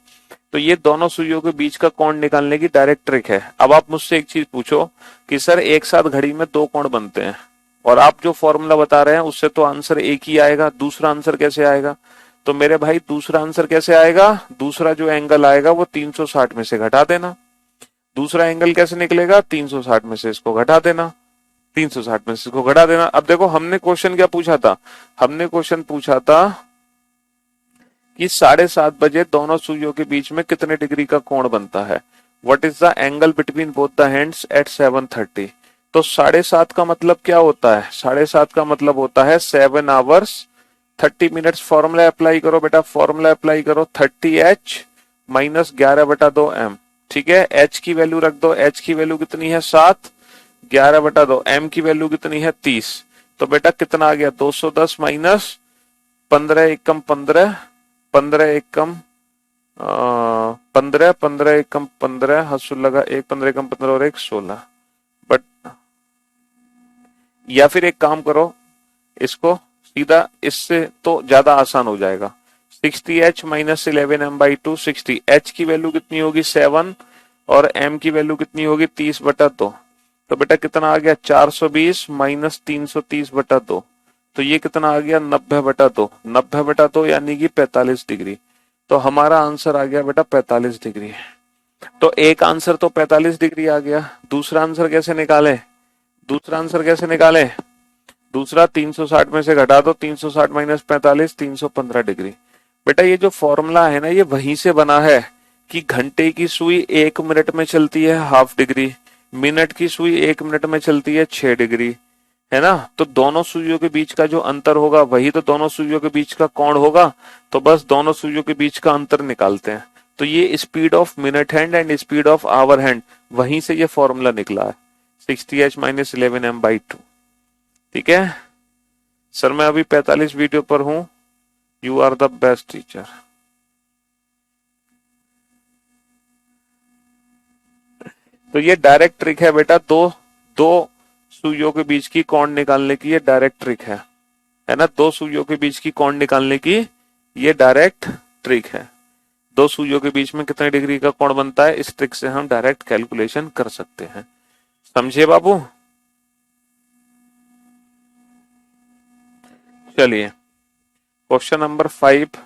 तो ये दोनों सुइयों के बीच का कोण निकालने की डायरेक्ट ट्रिक है। अब आप मुझसे एक चीज पूछो कि सर एक साथ घड़ी में दो कोण बनते हैं, और आप जो फॉर्मूला बता रहे हैं उससे तो आंसर एक ही आएगा, दूसरा आंसर कैसे आएगा। तो मेरे भाई दूसरा आंसर कैसे आएगा, दूसरा जो एंगल आएगा वो 360 में से घटा देना। दूसरा एंगल कैसे निकलेगा, 360 में से इसको घटा देना, 360 में से इसको घटा देना। अब देखो हमने क्वेश्चन क्या पूछा था, हमने क्वेश्चन पूछा था कि 7:30 बजे दोनों सुइयों के बीच में कितने डिग्री का कोण बनता है। What is the angle between both the hands at 7:30। तो 7:30 का मतलब क्या होता है, 7:30 का मतलब होता है 7 hours 30 minutes। फॉर्मूला अप्लाई करो बेटा, फॉर्मूला अप्लाई करो, 30H माइनस 11/2M। ठीक है, H की वैल्यू रख दो, H की वैल्यू कितनी है 7, 11/2, M की वैल्यू कितनी है 30। तो बेटा कितना आ गया 210 माइनस 15 एकम 15, 15 एकम 15, 15 एकम 15, हंसू लगा एक, 15 एकम 15 और एक 16। बट या फिर एक काम करो, इसको सीधा इससे तो ज्यादा आसान हो जाएगा। 60H माइनस 11M/2, 60H की वैल्यू कितनी होगी 7, और M की वैल्यू कितनी होगी 30/2। तो बेटा कितना आ गया 420 माइनस 330/2। तो ये कितना आ गया 90/2, 90/2 यानी कि 45 डिग्री। तो हमारा आंसर आ गया बेटा 45 डिग्री। तो एक आंसर तो 45 डिग्री आ गया। दूसरा आंसर कैसे निकाले, दूसरा आंसर कैसे निकाले, दूसरा 360 में से घटा दो, 360 माइनस 45, 315 डिग्री। बेटा ये जो फॉर्मूला है ना ये वहीं से बना है कि घंटे की सुई 1 मिनट में चलती है हाफ डिग्री, मिनट की सुई 1 मिनट में चलती है 6 डिग्री, है ना। तो दोनों सुइयों के बीच का जो अंतर होगा वही तो दोनों सुइयों के बीच का कोण होगा। तो बस दोनों सुइयों के बीच का अंतर निकालते हैं। तो ये speed of minute hand and speed of hour hand, वहीं से ये फॉर्मूला निकला है, 60H माइनस 11M/2। ठीक है सर, मैं अभी 45 वीडियो पर हूं। You are the best teacher. तो ये डायरेक्ट ट्रिक है बेटा, दो दो सुइयों के बीच की कोण निकालने की ये डायरेक्ट ट्रिक है ना। दो सुइयों के बीच की कोण निकालने की ये डायरेक्ट ट्रिक है। दो सुइयों के बीच में कितने डिग्री का कोण बनता है, इस ट्रिक से हम डायरेक्ट कैलकुलेशन कर सकते हैं। समझे बाबू। चलिए क्वेश्चन नंबर 5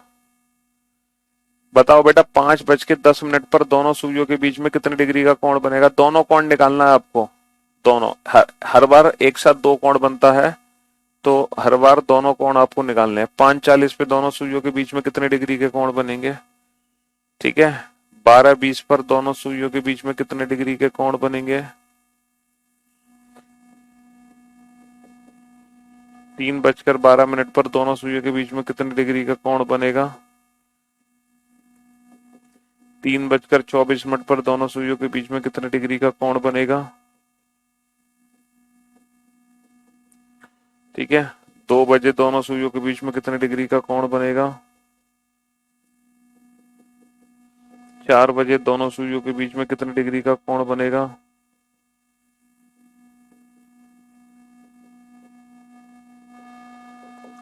बताओ बेटा, 5:10 पर दोनों सुइयों के बीच में कितने डिग्री का कोण बनेगा। दोनों कोण निकालना है आपको, दोनों हर बार एक साथ दो कोण बनता है, तो हर बार दोनों कोण आपको निकालने हैं। 5:40 पे दोनों सुइयों के बीच में कितने डिग्री के कोण बनेंगे। ठीक है, 12:20 पर दोनों सुइयों के बीच में कितने डिग्री के कोण बनेंगे। 3:12 पर दोनों सुइयों के बीच में कितने डिग्री का कोण बनेगा। 3:24 पर दोनों सुइयों के बीच में कितने डिग्री का कोण बनेगा। ठीक है, 2 बजे दोनों सुइयों के बीच में कितने डिग्री का कोण बनेगा। 4 बजे दोनों सुइयों के बीच में कितने डिग्री का कोण बनेगा।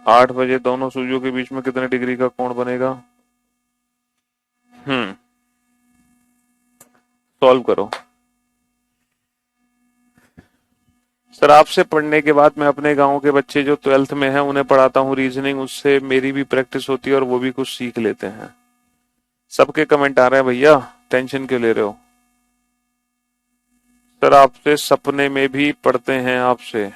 8 बजे दोनों सुइयों के बीच में कितने डिग्री का कोण बनेगा। सॉल्व करो। सर आपसे पढ़ने के बाद मैं अपने गांव के बच्चे जो 12th में हैं उन्हें पढ़ाता हूँ रीजनिंग, उससे मेरी भी प्रैक्टिस होती है और वो भी कुछ सीख लेते हैं। सबके कमेंट आ रहे हैं भैया, टेंशन क्यों ले रहे हो। सर आपसे सपने में भी पढ़ते हैं आपसे।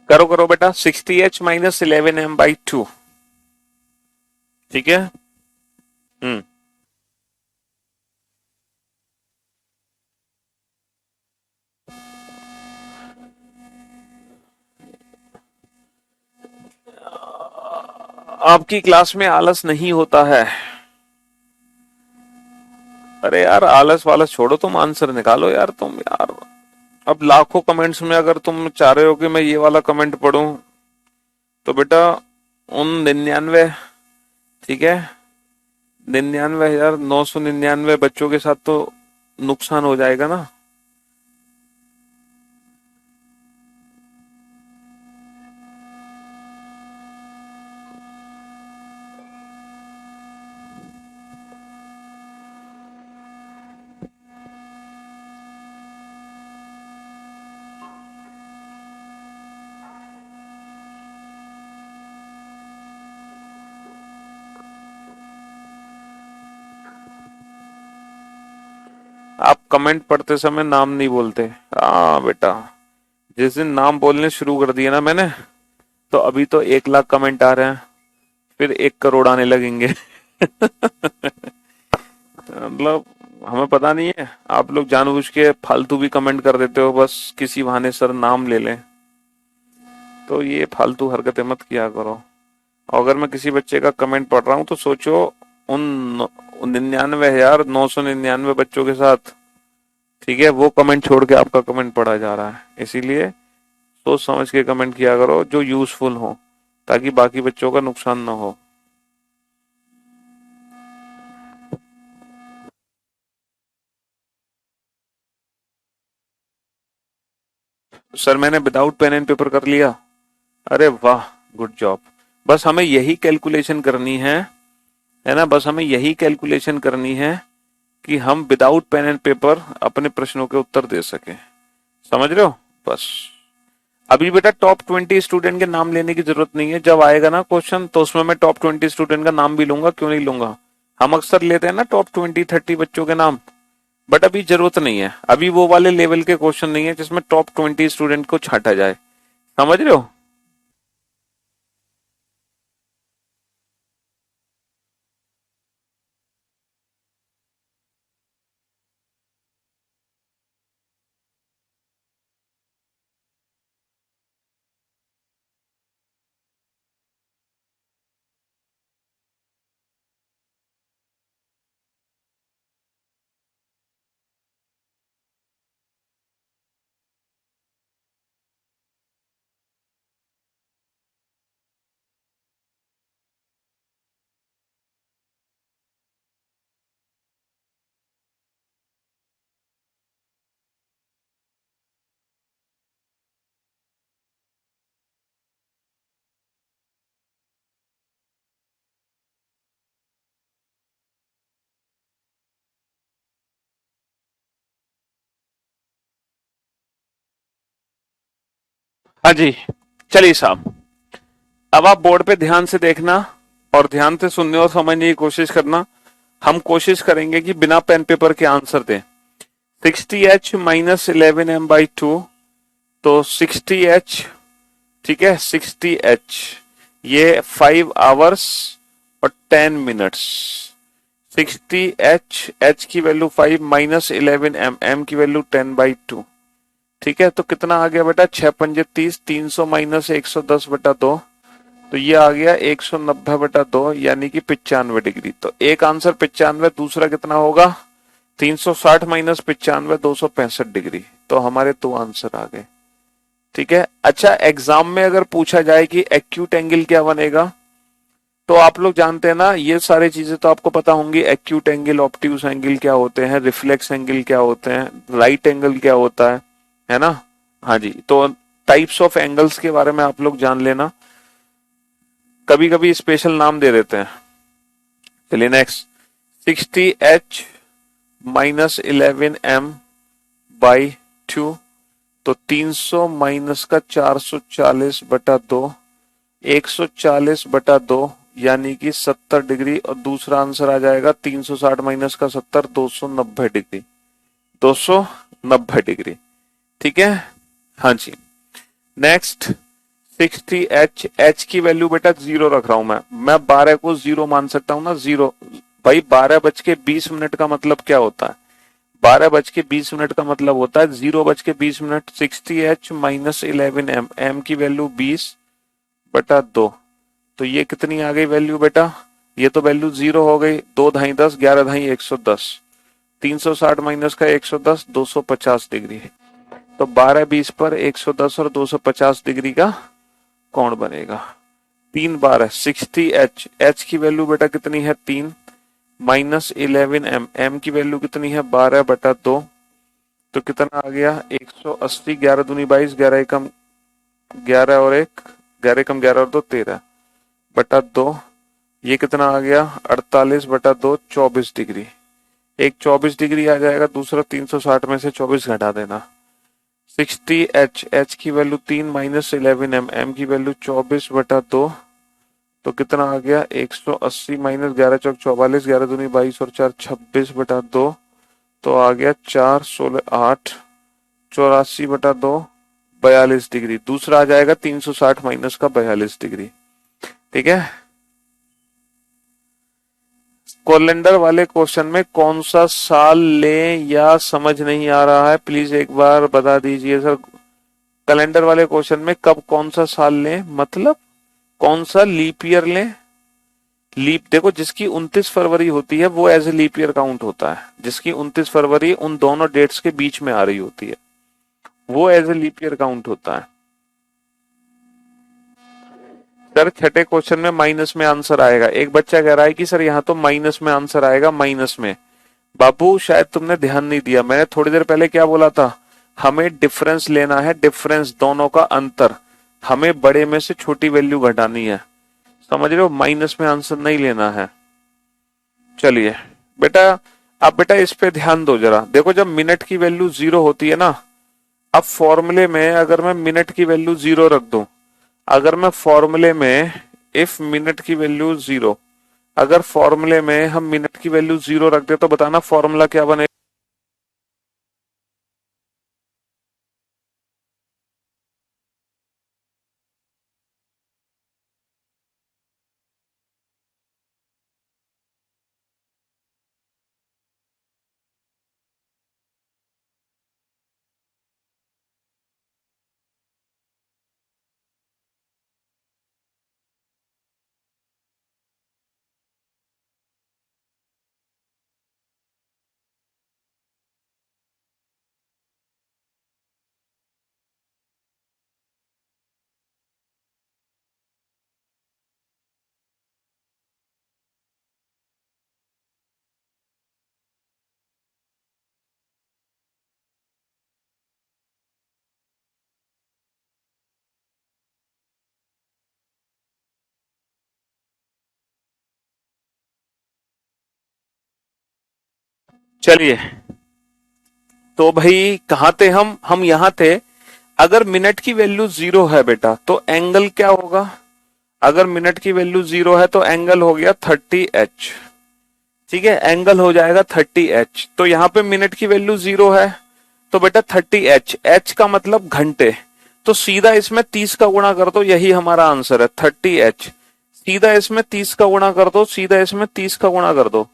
करो करो बेटा, 60h माइनस 11m/2, ठीक है। हम्म। आपकी क्लास में आलस नहीं होता है? अरे यार आलस वालस छोड़ो, तुम आंसर निकालो यार तुम यार। अब लाखों कमेंट्स में अगर तुम चाह रहे हो कि मैं ये वाला कमेंट पढूं, तो बेटा उन 99, ठीक है, 99,999 बच्चों के साथ तो नुकसान हो जाएगा ना। आप कमेंट पढ़ते समय नाम नहीं बोलते। हाँ बेटा, जिस दिन नाम बोलने शुरू कर दिए ना मैंने, तो अभी तो 1 लाख कमेंट आ रहे हैं, फिर 1 करोड़ आने लगेंगे। मतलब हमें पता नहीं है, आप लोग जानबूझ के फालतू भी कमेंट कर देते हो, बस किसी बहाने सर नाम ले लें। तो ये फालतू हरकतें मत किया करो। और अगर मैं किसी बच्चे का कमेंट पढ़ रहा हूँ तो सोचो उन 99,999 बच्चों के साथ, ठीक है, वो कमेंट छोड़ के आपका कमेंट पढ़ा जा रहा है। इसीलिए सोच समझ के कमेंट किया करो जो यूजफुल हो, ताकि बाकी बच्चों का नुकसान ना हो। सर मैंने विदाउट पेन एंड पेपर कर लिया। अरे वाह, गुड जॉब। बस हमें यही कैलकुलेशन करनी है ना, बस हमें यही कैलकुलेशन करनी है कि हम विदाउट पेन एंड पेपर अपने प्रश्नों के उत्तर दे सकें। समझ रहे हो? बस अभी बेटा टॉप 20 स्टूडेंट के नाम लेने की जरूरत नहीं है। जब आएगा ना क्वेश्चन, तो उसमें मैं टॉप 20 स्टूडेंट का नाम भी लूंगा, क्यों नहीं लूंगा। हम अक्सर लेते हैं ना टॉप 20-30 बच्चों के नाम, बट अभी जरूरत नहीं है। अभी वो वाले लेवल के क्वेश्चन नहीं है जिसमें टॉप 20 स्टूडेंट को छांटा जाए। समझ रहे हो? हाँ जी, चलिए साहब, अब आप बोर्ड पे ध्यान से देखना और ध्यान से सुनने और समझने की कोशिश करना। हम कोशिश करेंगे कि बिना पेन पेपर के आंसर दें। 60h माइनस 11m/2, तो 60h, ठीक है, 60h ये 5 आवर्स और 10 मिनट्स। 60h, h की वैल्यू 5 माइनस 11m, m की वैल्यू 10/2, ठीक है। तो कितना आ गया बेटा, 6×5 = 30, 300 माइनस 110/2, तो ये आ गया 190/2, यानी कि 95 डिग्री। तो एक आंसर 95, दूसरा कितना होगा, 360 माइनस 95, 265 डिग्री। तो हमारे 2 आंसर आ गए, ठीक है। अच्छा, एग्जाम में अगर पूछा जाए कि एक्यूट एंगल क्या बनेगा, तो आप लोग जानते हैं ना, ये सारी चीजें तो आपको पता होंगी। एक्यूट एंगल, ऑब्ट्यूज एंगल क्या होते हैं, रिफ्लेक्स एंगल क्या होते हैं, राइट एंगल क्या होता है ना। हाँ जी, तो टाइप्स ऑफ एंगल्स के बारे में आप लोग जान लेना। कभी कभी स्पेशल नाम दे देते हैं। चलिए नेक्स्ट, 60h माइनस 11m/2, तो 300 माइनस का 440/2, 140/2, यानी कि 70 डिग्री। और दूसरा आंसर आ जाएगा 360 माइनस का 70, 290 डिग्री। 290 डिग्री, ठीक है। हाँ जी, नेक्स्ट 60H, H की वैल्यू बेटा 0 रख रहा हूं मैं 12 को 0 मान सकता हूं ना, 0। भाई 12:20 का मतलब क्या होता है? 12:20 का मतलब होता है 0:20। 60H माइनस 11M, M की वैल्यू 20/2। तो ये कितनी आ गई वैल्यू बेटा? ये तो वैल्यू 0 हो गई। 2 ढाई 10, 11 ढाई 110, 360 माइनस का 110, 250 डिग्री। तो 12:20 पर 110 और 250 डिग्री का कोण बनेगा। 3 12 60H, H की वैल्यू बेटा कितनी है? 3 माइनस 11M, M की वैल्यू कितनी है? 12/2। तो कितना आ गया? 180। 11 दूनी 22, 11 एकम 11 और 1, 11 एकम 11 और 2 13/2। ये कितना आ गया? 48/2, 24 डिग्री। एक 24 डिग्री आ जाएगा, दूसरा 360 में से 24 घटा देना। 60H, H की वैल्यू 3 माइनस 11M, M की वैल्यू 24/2। तो कितना आ गया? 180 माइनस 11 चौक 44, 11 दूनी 22 और 4 26/2। तो आ गया 4 16 8, 84/2, 42 डिग्री। दूसरा आ जाएगा 360 माइनस का 42 डिग्री। ठीक है। कैलेंडर वाले क्वेश्चन में कौन सा साल लें या समझ नहीं आ रहा है, प्लीज एक बार बता दीजिए सर। कैलेंडर वाले क्वेश्चन में कब कौन सा साल लें, मतलब कौन सा लीप ईयर लें? लीप देखो, जिसकी 29 फरवरी होती है वो as a leap year count होता है। जिसकी 29 फरवरी उन दोनों डेट्स के बीच में आ रही होती है, वो as a leap year count होता है। सर छठे क्वेश्चन में माइनस में आंसर आएगा। एक बच्चा कह रहा है कि सर यहाँ तो माइनस में आंसर आएगा, माइनस में। बाबू शायद तुमने ध्यान नहीं दिया, मैंने थोड़ी देर पहले क्या बोला था? हमें डिफरेंस लेना है, डिफरेंस, दोनों का अंतर। हमें बड़े में से छोटी वैल्यू घटानी है, समझ रहे हो? माइनस में आंसर नहीं लेना है। चलिए बेटा, अब बेटा इस पे ध्यान दो जरा। देखो जब मिनट की वैल्यू 0 होती है ना, अब फॉर्मूले में अगर मैं मिनट की वैल्यू 0 रख दूं, अगर मैं फॉर्मूले में इफ मिनट की वैल्यू 0, अगर फॉर्मूले में हम मिनट की वैल्यू 0 रख दे तो बताना फॉर्मूला क्या बनेगा? चलिए, तो भाई कहाँ थे हम यहाँ थे। अगर मिनट की वैल्यू 0 है बेटा तो एंगल क्या होगा? अगर मिनट की वैल्यू 0 है तो एंगल हो गया 30H। ठीक है, एंगल हो जाएगा 30H। तो यहाँ पे मिनट की वैल्यू 0 है तो बेटा 30H, H का मतलब घंटे। तो सीधा इसमें 30 का गुणा कर दो, यही हमारा आंसर है 30H। सीधा इसमें 30 का गुणा कर दो, सीधा इसमें 30 का गुणा कर दो।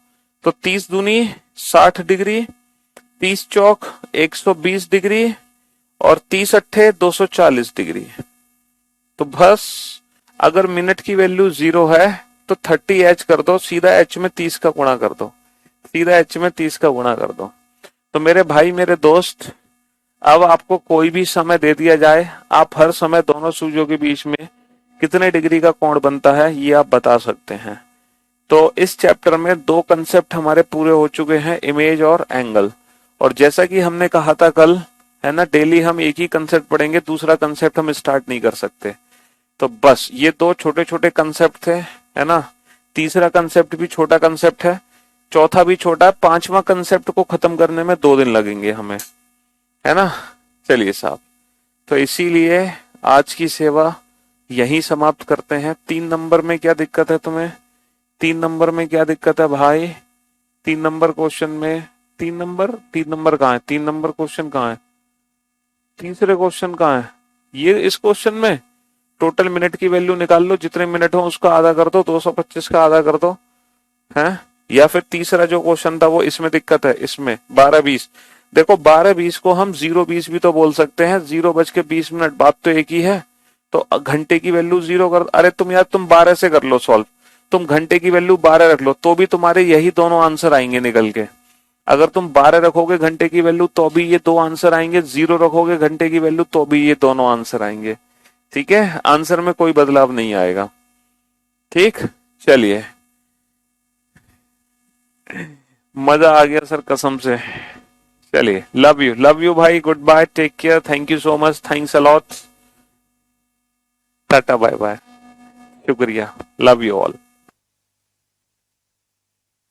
तो 30 दूनी 60 डिग्री, 30 चौक 120 डिग्री और 30 अट्ठे 240 डिग्री। तो बस अगर मिनट की वैल्यू 0 है तो 30H कर दो, सीधा H में 30 का गुणा कर दो, सीधा H में 30 का गुणा कर दो। तो मेरे भाई मेरे दोस्त, अब आपको कोई भी समय दे दिया जाए, आप हर समय दोनों सूर्यों के बीच में कितने डिग्री का कोण बनता है ये आप बता सकते हैं। तो इस चैप्टर में दो कंसेप्ट हमारे पूरे हो चुके हैं, इमेज और एंगल। और जैसा कि हमने कहा था कल, है ना, डेली हम एक ही कंसेप्ट पढ़ेंगे, दूसरा कंसेप्ट हम स्टार्ट नहीं कर सकते। तो बस ये दो छोटे छोटे कंसेप्ट थे, है ना। तीसरा कंसेप्ट भी छोटा कंसेप्ट है, चौथा भी छोटा है, पांचवा कंसेप्ट को खत्म करने में 2 दिन लगेंगे हमें, है ना। चलिए साहब, तो इसीलिए आज की सेवा यहीं समाप्त करते हैं। 3 नंबर में क्या दिक्कत है तुम्हें? 3 नंबर में क्या दिक्कत है भाई? 3 नंबर क्वेश्चन में, 3 नंबर कहाँ है? 3 नंबर क्वेश्चन कहाँ है? तीसरे क्वेश्चन कहाँ है? ये इस क्वेश्चन में टोटल मिनट की वैल्यू निकाल लो, जितने मिनट हो उसका आधा कर दो, 225 का आधा कर दो, है। या फिर तीसरा जो क्वेश्चन था वो इसमें दिक्कत है, इसमें 12:20। देखो 12:20 को हम 0:20 भी तो बोल सकते हैं, 0:20 बात तो एक ही है। तो घंटे की वैल्यू 0 कर, अरे तुम यार तुम 12 से कर लो सॉल्व, तुम घंटे की वैल्यू 12 रख लो तो भी तुम्हारे यही दोनों आंसर आएंगे निकल के। अगर तुम 12 रखोगे घंटे की वैल्यू तो भी ये दो आंसर आएंगे, 0 रखोगे घंटे की वैल्यू तो भी ये दोनों आंसर आएंगे। ठीक है, आंसर में कोई बदलाव नहीं आएगा। ठीक, चलिए, मजा आ गया सर कसम से। चलिए, लव यू भाई, good bye, take care, thank you so much, thanks a lot, tata bye bye, शुक्रिया, लव यू ऑल।